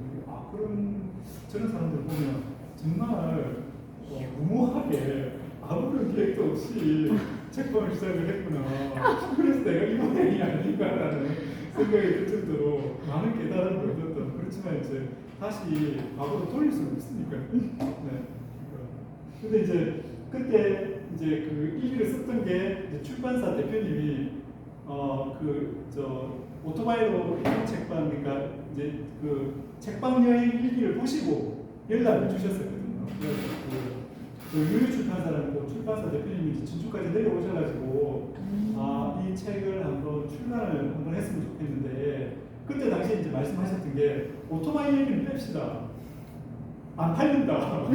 저런 사람들 보면 정말 무모하게 아무런 계획도 없이 책방을 시작을 했구나. 그래서 내가 이번이 아닌가라는 생각이 들 정도로 많은 깨달음을 얻었던. 그렇지만 이제 다시 과거로 돌릴 수는 없으니까. 네. 근데 이제 그때 이제 그 일기를 썼던 게 이제 출판사 대표님이 오토바이로 일본 책방 그러니까 이제 그 책방 여행 일기를 보시고 연락을 주셨었거든요. 그래서 그 유유 출판사라는 출판사 대표님이 진주까지 내려오셔가지고 이 책을 한번 출간을 한번 했으면 좋겠는데 그때 당시에 이제 말씀하셨던 게 오토바이 얘기는 뺍시다. 안 팔린다.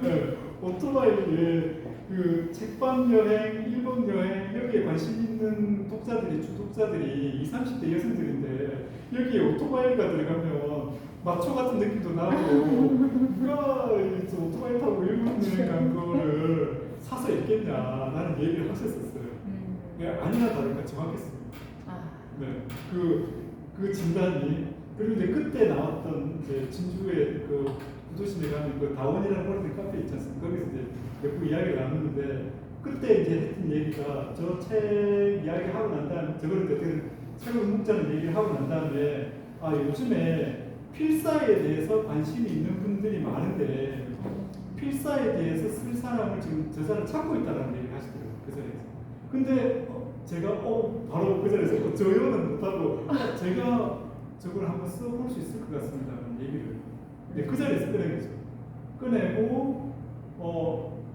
네, 오토바이에 그 책방 여행, 일본 여행 여기에 관심 있는 독자들이 주 독자들이 20, 30대 여성들인데 여기에 오토바이가 들어가면 마초 같은 느낌도 나고 누가 이 오토바이 타고 일본 여행 간 거를 사서 읽겠냐 나는 얘기를 하셨었어요. 아니나 다를까 정확했습니다. 네, 그 진단이 그리고 이제 그때 나왔던 이제 진주의 그 구도심에 가면 그 다원이라는 홀딩 카페 있지 않습니까? 거기서 이제 몇 분 이야기를 나누는데 그때 이제 했던 얘기가 저 책 이야기 하고 난 다음에 저거를 이제 책을 묵자는 얘기를 하고 난 다음에 아 요즘에 필사에 대해서 관심이 있는 분들이 많은데 필사에 대해서 쓸 사람을 지금 저 사람 찾고 있다는 얘기를 하시더라고요. 그 자리에서. 근데 제가 바로 그 자리에서 저요는 못하고 제가 저걸 한번 써볼 수 있을 것 같습니다라는 얘기를 그 자리에서 꺼낸 거죠. 꺼내고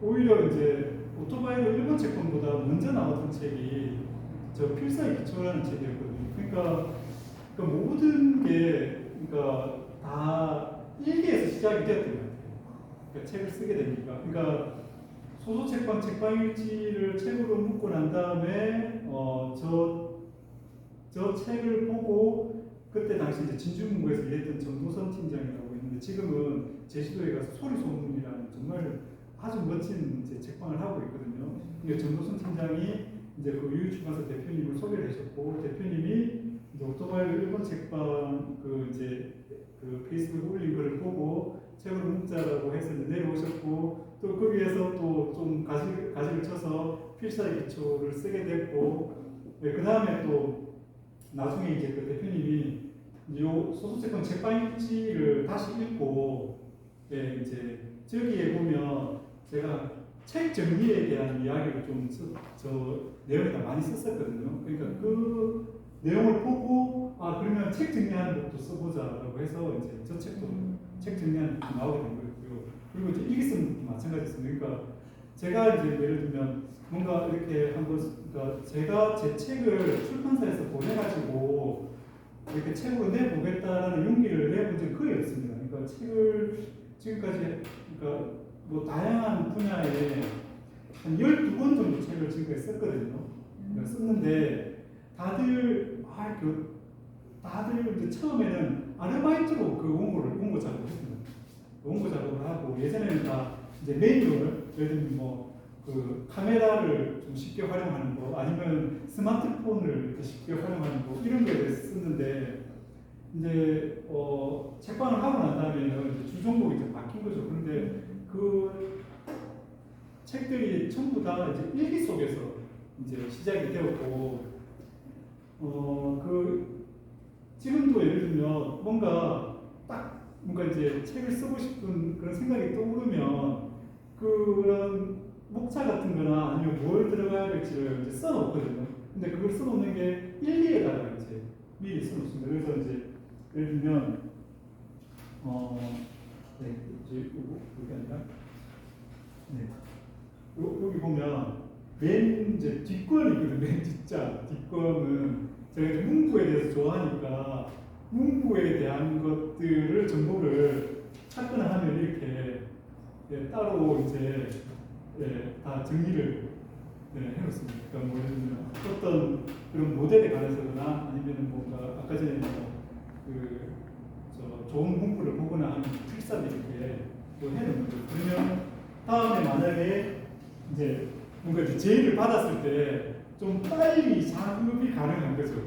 오히려 이제 오토바이로 일본 책권보다 먼저 나왔던 책이 저 필사의 기초라는 책이었거든요. 그러니까 모든 게 그러니까 다 일기에서 시작이 되었던 것 같아요. 그러니까 책을 쓰게 되니까. 그러니까 소소 책방 책방일지를 책으로 묶고 난 다음에 저 책을 보고 그때 당시 이제 진주문고에서 일했던 전도선 팀장이라고 있는데 지금은 제주도에 가서 소리소문이라는 정말 아주 멋진 이제 책방을 하고 있거든요. 그러니까 전도선 팀장이 이제 그 유유출판사 대표님을 소개를 해줬고 대표님이 이제 오토바이로 일본 책방 그 페이스북 올린 거를 보고 책으로 묵자라고 해서 내려오셨고 또 거기에서 또 좀 가지를 쳐서 필사의 기초를 쓰게 됐고 그 다음에 또 나중에 이제 그 대표님이 요 소수책방 책방일지를 다시 읽고 이제 저기에 보면 제가 책 정리에 대한 이야기를 좀 저 내용에다 많이 썼었거든요. 그러니까 그 내용을 보고 그러면 책 정리하는 것도 써보자라고 해서 이제 저 책도 책 정리하는 것도 나오게 된 거였고요. 그리고 이제 일기쓰는 마찬가지였습니다. 그러니까 제가 이제 예를 들면 뭔가 이렇게 한번 그러니까 제가 제 책을 출판사에서 보내가지고 이렇게 책으로 내보겠다라는 용기를 내본 적이 거의 없습니다. 그러니까 책을 지금까지 그러니까 뭐 다양한 분야에 한 12권 정도 책을 지금까지 썼거든요. 그러니까 썼는데 다들 이제 처음에는 아르바이트로 그 원고 작업을 했습니다. 원고 작업을 하고 예전에는 다 이제 매뉴얼 예를 들면 뭐 그 카메라를 좀 쉽게 활용하는 거 아니면 스마트폰을 이렇게 쉽게 활용하는 거 이런 거에 대해서 썼는데 이제 책방을 하고 난 다음에는 이제 주종목이 이제 바뀐 거죠. 그런데 그 책들이 전부 다 이제 일기 속에서 이제 시작이 되었고 지금도 예를 들면 뭔가 이제 책을 쓰고 싶은 그런 생각이 떠오르면 그런 목차 같은 거나 아니면 뭘 들어가야 될지를 이제 써놓거든요. 근데 그걸 써놓는 게 일기에다가 이제 미리 써놓습니다. 그래서 이제 예를 들면 이제 여기 아니라 여기 보면 맨 이제 뒷권이 있거든요. 맨 뒷권은 제가 이제 문구에 대해서 좋아하니까 문구에 대한 것들을 정보를 찾거나 하면 이렇게 따로 이제 다 정리를 해놓습니다. 그러니까 뭐 예를 들면 어떤 그런 모델에 관해서나 아니면 뭔가 아까 전에 좋은 문구를 보거나 하면 필사를 이렇게 뭐 해놓는 거죠. 그러면 다음에 만약에 이제 뭔가 이제 제의를 받았을 때 좀 빨리 작업이 가능한 거죠.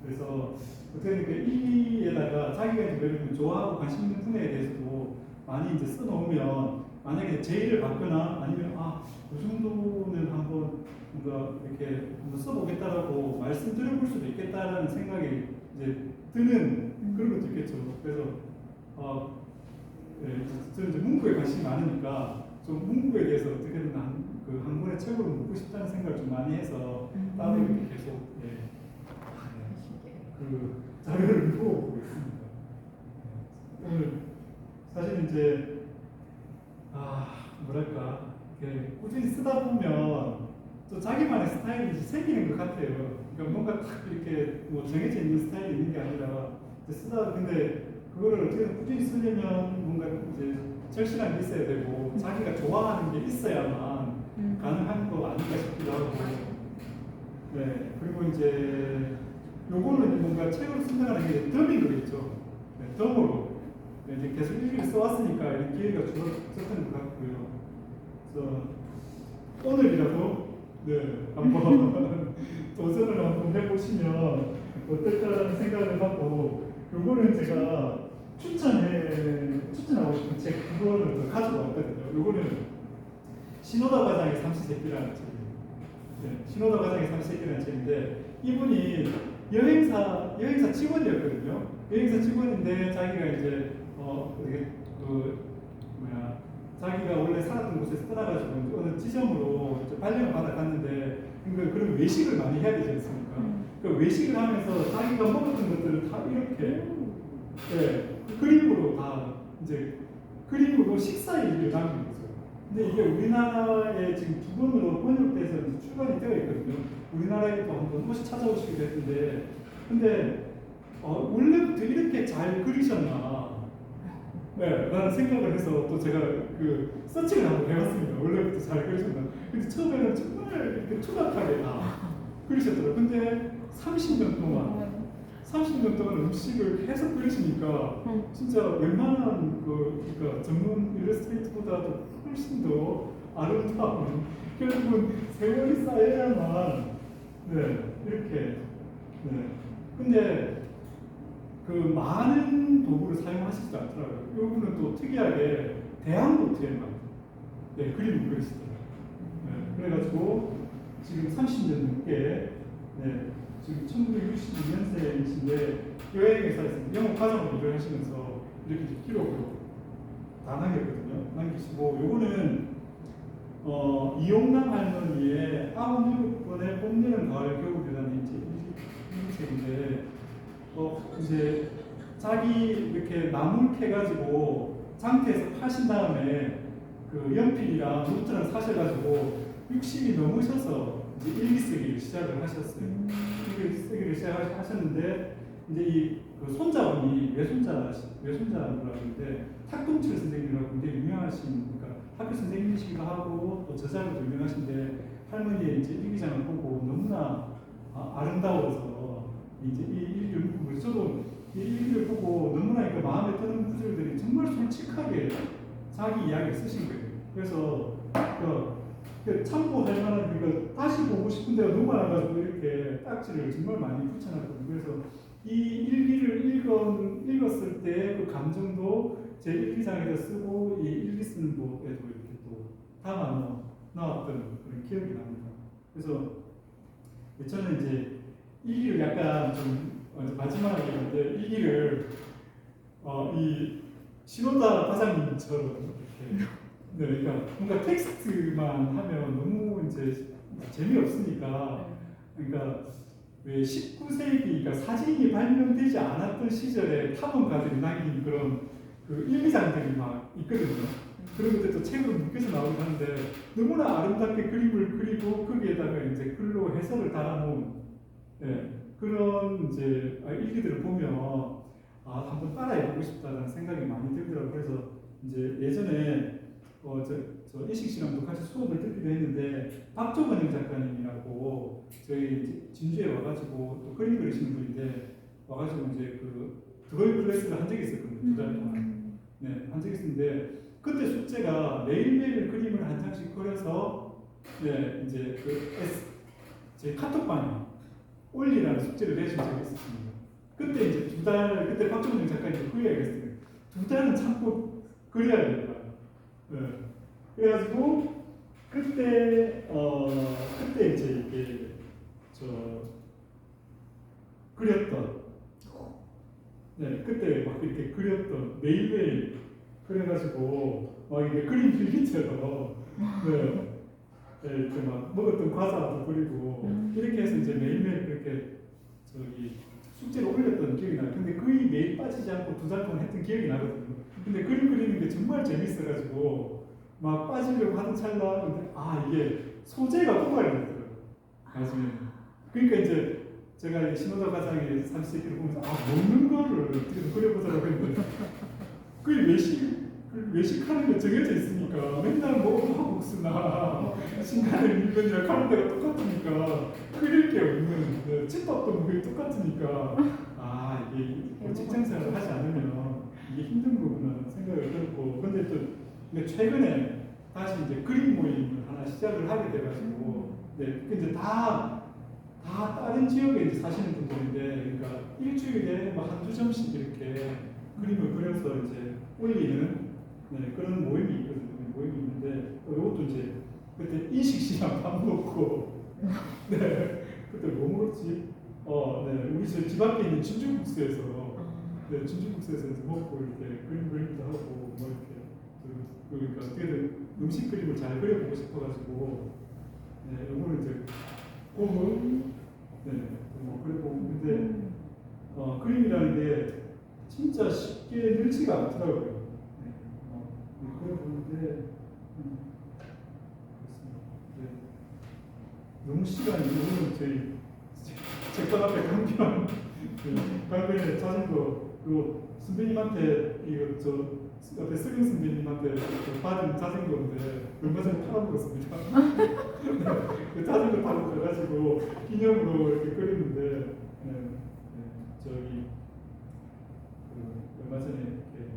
그래서 어떻게 보면 이에다가 자기가 예를 들면 좋아하고 관심 있는 분야에 대해서도 많이 이제 써놓으면 만약에 제의를 받거나 아니면 이 정도는 한번 뭔가 이렇게 한번 써보겠다라고 말씀 드려볼 수도 있겠다라는 생각이 이제 드는 그런 것도 있겠죠. 그래서 저는 이제 문구에 관심이 많으니까 좀 문구에 대해서 어떻게든 한 권의 책으로 묻고 싶다는 생각을 좀 많이 해서 따로 이렇게 계속 그 자료를 모으고 있습니다. 오늘 사실 이제 뭐랄까 꾸준히 쓰다 보면 또 자기만의 스타일이 생기는 것 같아요. 그러니까 뭔가 딱 이렇게 뭐 정해져 있는 스타일이 있는 게 아니라 쓰다 근데 그거를 어떻게든 꾸준히 쓰려면 뭔가 이제 절실한 게 있어야 되고 자기가 좋아하는 게 있어야만 가능한 거 아닌가 싶기도 하고 그리고 이제 요거는 뭔가 책으로 쓴다는 게 덤인 거겠죠. 네, 덤으로 이제 계속 일기를 써왔으니까 이런 기회가 주어졌던 것 같고요. 그래서 오늘이라도 네, 한번 도전을 한번 해보시면 어떨까라는 생각을 하고, 요거는 제가 추천하고 싶은 책 그거를 더 가지고 왔거든요. 요거는 신호다 과장의 삼시세끼라는 책이에요. 네, 신호다 과장의 삼시세끼라는 책인데, 이분이 여행사 직원이었거든요. 여행사 직원인데 자기가 이제 자기가 원래 살았던 곳에서 떠나가지고 어느 지점으로 발령을 받아갔는데, 그러니까 그런 외식을 많이 해야 되지 않습니까? 그 외식을 하면서 자기가 먹었던 것들을 다 이렇게 그림으로 다 이제 그림으로 식사 일기를 남긴 거죠. 근데 이게 우리나라에 지금 두 번으로 번역돼서 출간이 되어 있거든요. 우리나라에도 한번 혹시 찾아오시기도 했는데, 근데 원래부터 이렇게 잘 그리셨나? 네, 라는 생각을 해서 또 제가 그 서칭을 한번 해봤습니다. 원래부터 잘 그리셨나? 근데 처음에는 정말 이렇게 투박하게 다 그리셨더라고요. 근데 30년 동안 음식을 계속 그리시니까 진짜 웬만한 그러니까 전문 일러스트레이터보다도 훨씬 더 아름다운, 결국은 세월이 쌓여야만 이렇게 근데 그 많은 도구를 사용하시지도 않더라고요. 이분은 또 특이하게 대한노트에만 그림을 그리시더라고요. 그래가지고 지금 30년 넘게 지금 1962년생이신데 여행회사에서 영어 과장으로 일을 하시면서 이렇게 기록으로 다 남기시고, 요거는 이용남 할머니의 96번의 봄, 여름, 가을, 겨울이라는 이 책인데, 이제 자기 이렇게 나물 캐가지고 장터에서 파신 다음에 그 연필이랑 노트랑 사셔가지고 60이 넘으셔서 이제 일기 쓰기를 시작을 하셨어요. 일기 쓰기를 시작하셨는데, 이제 그 손자분이 외손자라고 하는데 탁동철 선생님이라고 굉장히 유명하신, 그러니까 학교 선생님이시기도 하고 또 저자로도 유명하신데, 할머니의 이제 일기장을 보고 너무나 아름다워서 이제 이 일기를 보고, 저도 이 일기를 보고 너무나 마음에 드는 구절들이 정말 솔직하게 자기 이야기를 쓰신 거예요. 그래서 참고할 만한, 다시 보고 싶은 데가 너무 많아가지고 이렇게 딱지를 정말 많이 붙여놨거든요. 그래서 이 일기를 읽었을 때 그 감정도 제 일기장에다 쓰고 이 일기 쓰는 곳에도 이렇게 또 담아 나왔던 그런 기억이 납니다. 그래서 저는 이제 일기를 약간 좀 마지막에 했는데, 일기를 이 신호다 과장님처럼 이렇게 그러니까 뭔가 텍스트만 하면 너무 이제 재미없으니까, 그러니까 왜 19세기, 그러니까 사진이 발명되지 않았던 시절에 탐험가들이 남긴 그런 그 일기장들이 막 있거든요. 그런 것들도 책으로 묶여서 나오긴 하는데, 너무나 아름답게 그림을 그리고 거기에다가 이제 글로 해설을 달아놓은 그런 이제 일기들을 보면 한번 따라해보고 싶다는 생각이 많이 들더라고요. 그래서 이제 예전에 저 이식 씨랑도 같이 수업을 듣기도 했는데, 박종원 작가님이라고 저희 진주에 와가지고 또 그림 그리시는 분인데, 와가지고 이제 그 드로잉 클래스를 한 적이 있었거든요. 2달 동안. 한 적이 있었는데, 그때 숙제가 매일매일 그림을 한 장씩 그려서 이제 제 카톡방에 올리라는 숙제를 내신 적이 있었습니다. 그때 이제 그때 박종원 작가님도 그 이야기 했어요. 2달은 참고 그려야 된다. 그래가지고 그때 이제 이게 그렸던 그때 막 이렇게 그렸던 매일매일, 그래가지고 막 이게 그림 필기처럼 이렇게 막 먹었던 과자도 그리고 이렇게 해서 이제 매일매일 그렇게 숙제를 올렸던 기억이 나요. 근데 거의 매일 빠지지 않고 2달 동안 했던 기억이 나거든요. 근데 그림 그리는 게 정말 재밌어가지고 막 빠지려고 하던 찰나, 근데 이게 소재가 뽑아야 되더라고요. 나중에. 그러니까 이제 제가 신호다 과장의 삼시세끼를 보면서 먹는 거를 어떻게 그려보자고 했는데, 그게 외식을 외식하는 게 정해져 있으니까 맨날 뭐 국수나 신간을 밀면이랑 가는 데가 똑같으니까 끓일 게 없는 네, 집밥도 거의 똑같으니까 아 이게 뭐 직장생활을 하지 않으면 이게 힘든 거구나 생각을 들었고 근데 또 근데 최근에 다시 이제 그림 모임을 하나 시작을 하게 돼가지고 네 근데 다 다른 지역에 이제 사시는 분들인데 그러니까 일주일에 뭐 한두 점씩 이렇게 그림을 그려서 이제 올리는 네, 그런 모임이 있거든요. 모임이 있는데 이것도 이제 그때 인식 시간 밥 먹고 네 그때 뭐 먹었지? 네 우리 집 앞에 있는 진주국수에서 네 진주국수에서 이제 먹고 이렇게 그림 그리기도 하고 뭐 이렇게 그러니까 어떻게든 음식 그림을 잘 그려보고 싶어가지고 네 이거는 이제 꿈은 네뭐 그리고 근데 그림이라는 게 진짜 쉽게 늘지가 않더라고요. 그래 보는데 네. 너무 시간이 오늘 저희 책방 앞에 강변 강변에 자전거 그 선배님한테 이거 저 옆에 승인 선배님한테 받은 자전거인데 얼마 전에 팔아먹었습니다. 그 자전거 타고 가가지고 기념으로 이렇게 그렸는데 저기 얼마 전에 이렇게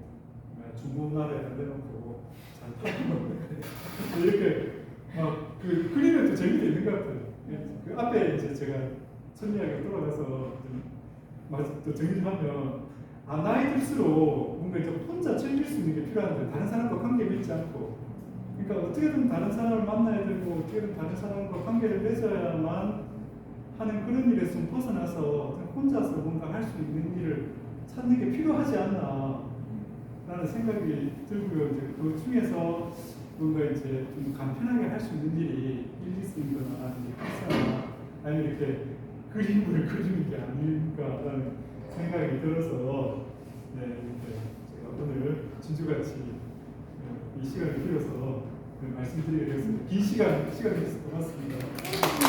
중고나라에 내놓고 잘 팔아먹는데 이렇게 막 그 그림에 또 재미도 있는 것 같아요. 그 앞에 이제 제가 천리하게 돌아가서 또 정리를 하면 나이 들수록 뭔가 이제 혼자 즐길 수 있는 게 필요한데 다른 사람과 관계 맺지 않고 그러니까 어떻게든 다른 사람을 만나야 되고 어떻게든 다른 사람과 관계를 맺어야만 하는 그런 일에서 좀 벗어나서 혼자서 뭔가 할 수 있는 일을 찾는 게 필요하지 않나 라는 생각이 들고요. 이제 그 중에서 뭔가 이제 좀 간편하게 할 수 있는 일이 일리스거나 기사나 아니면 이렇게 그림을 그리는 게 아닐까라는 생각이 들어서 네 이렇게 제가 오늘 진주같이 이 시간을 빌어서 말씀드리게 되었습니다. 긴 시간이 있어서 고맙습니다.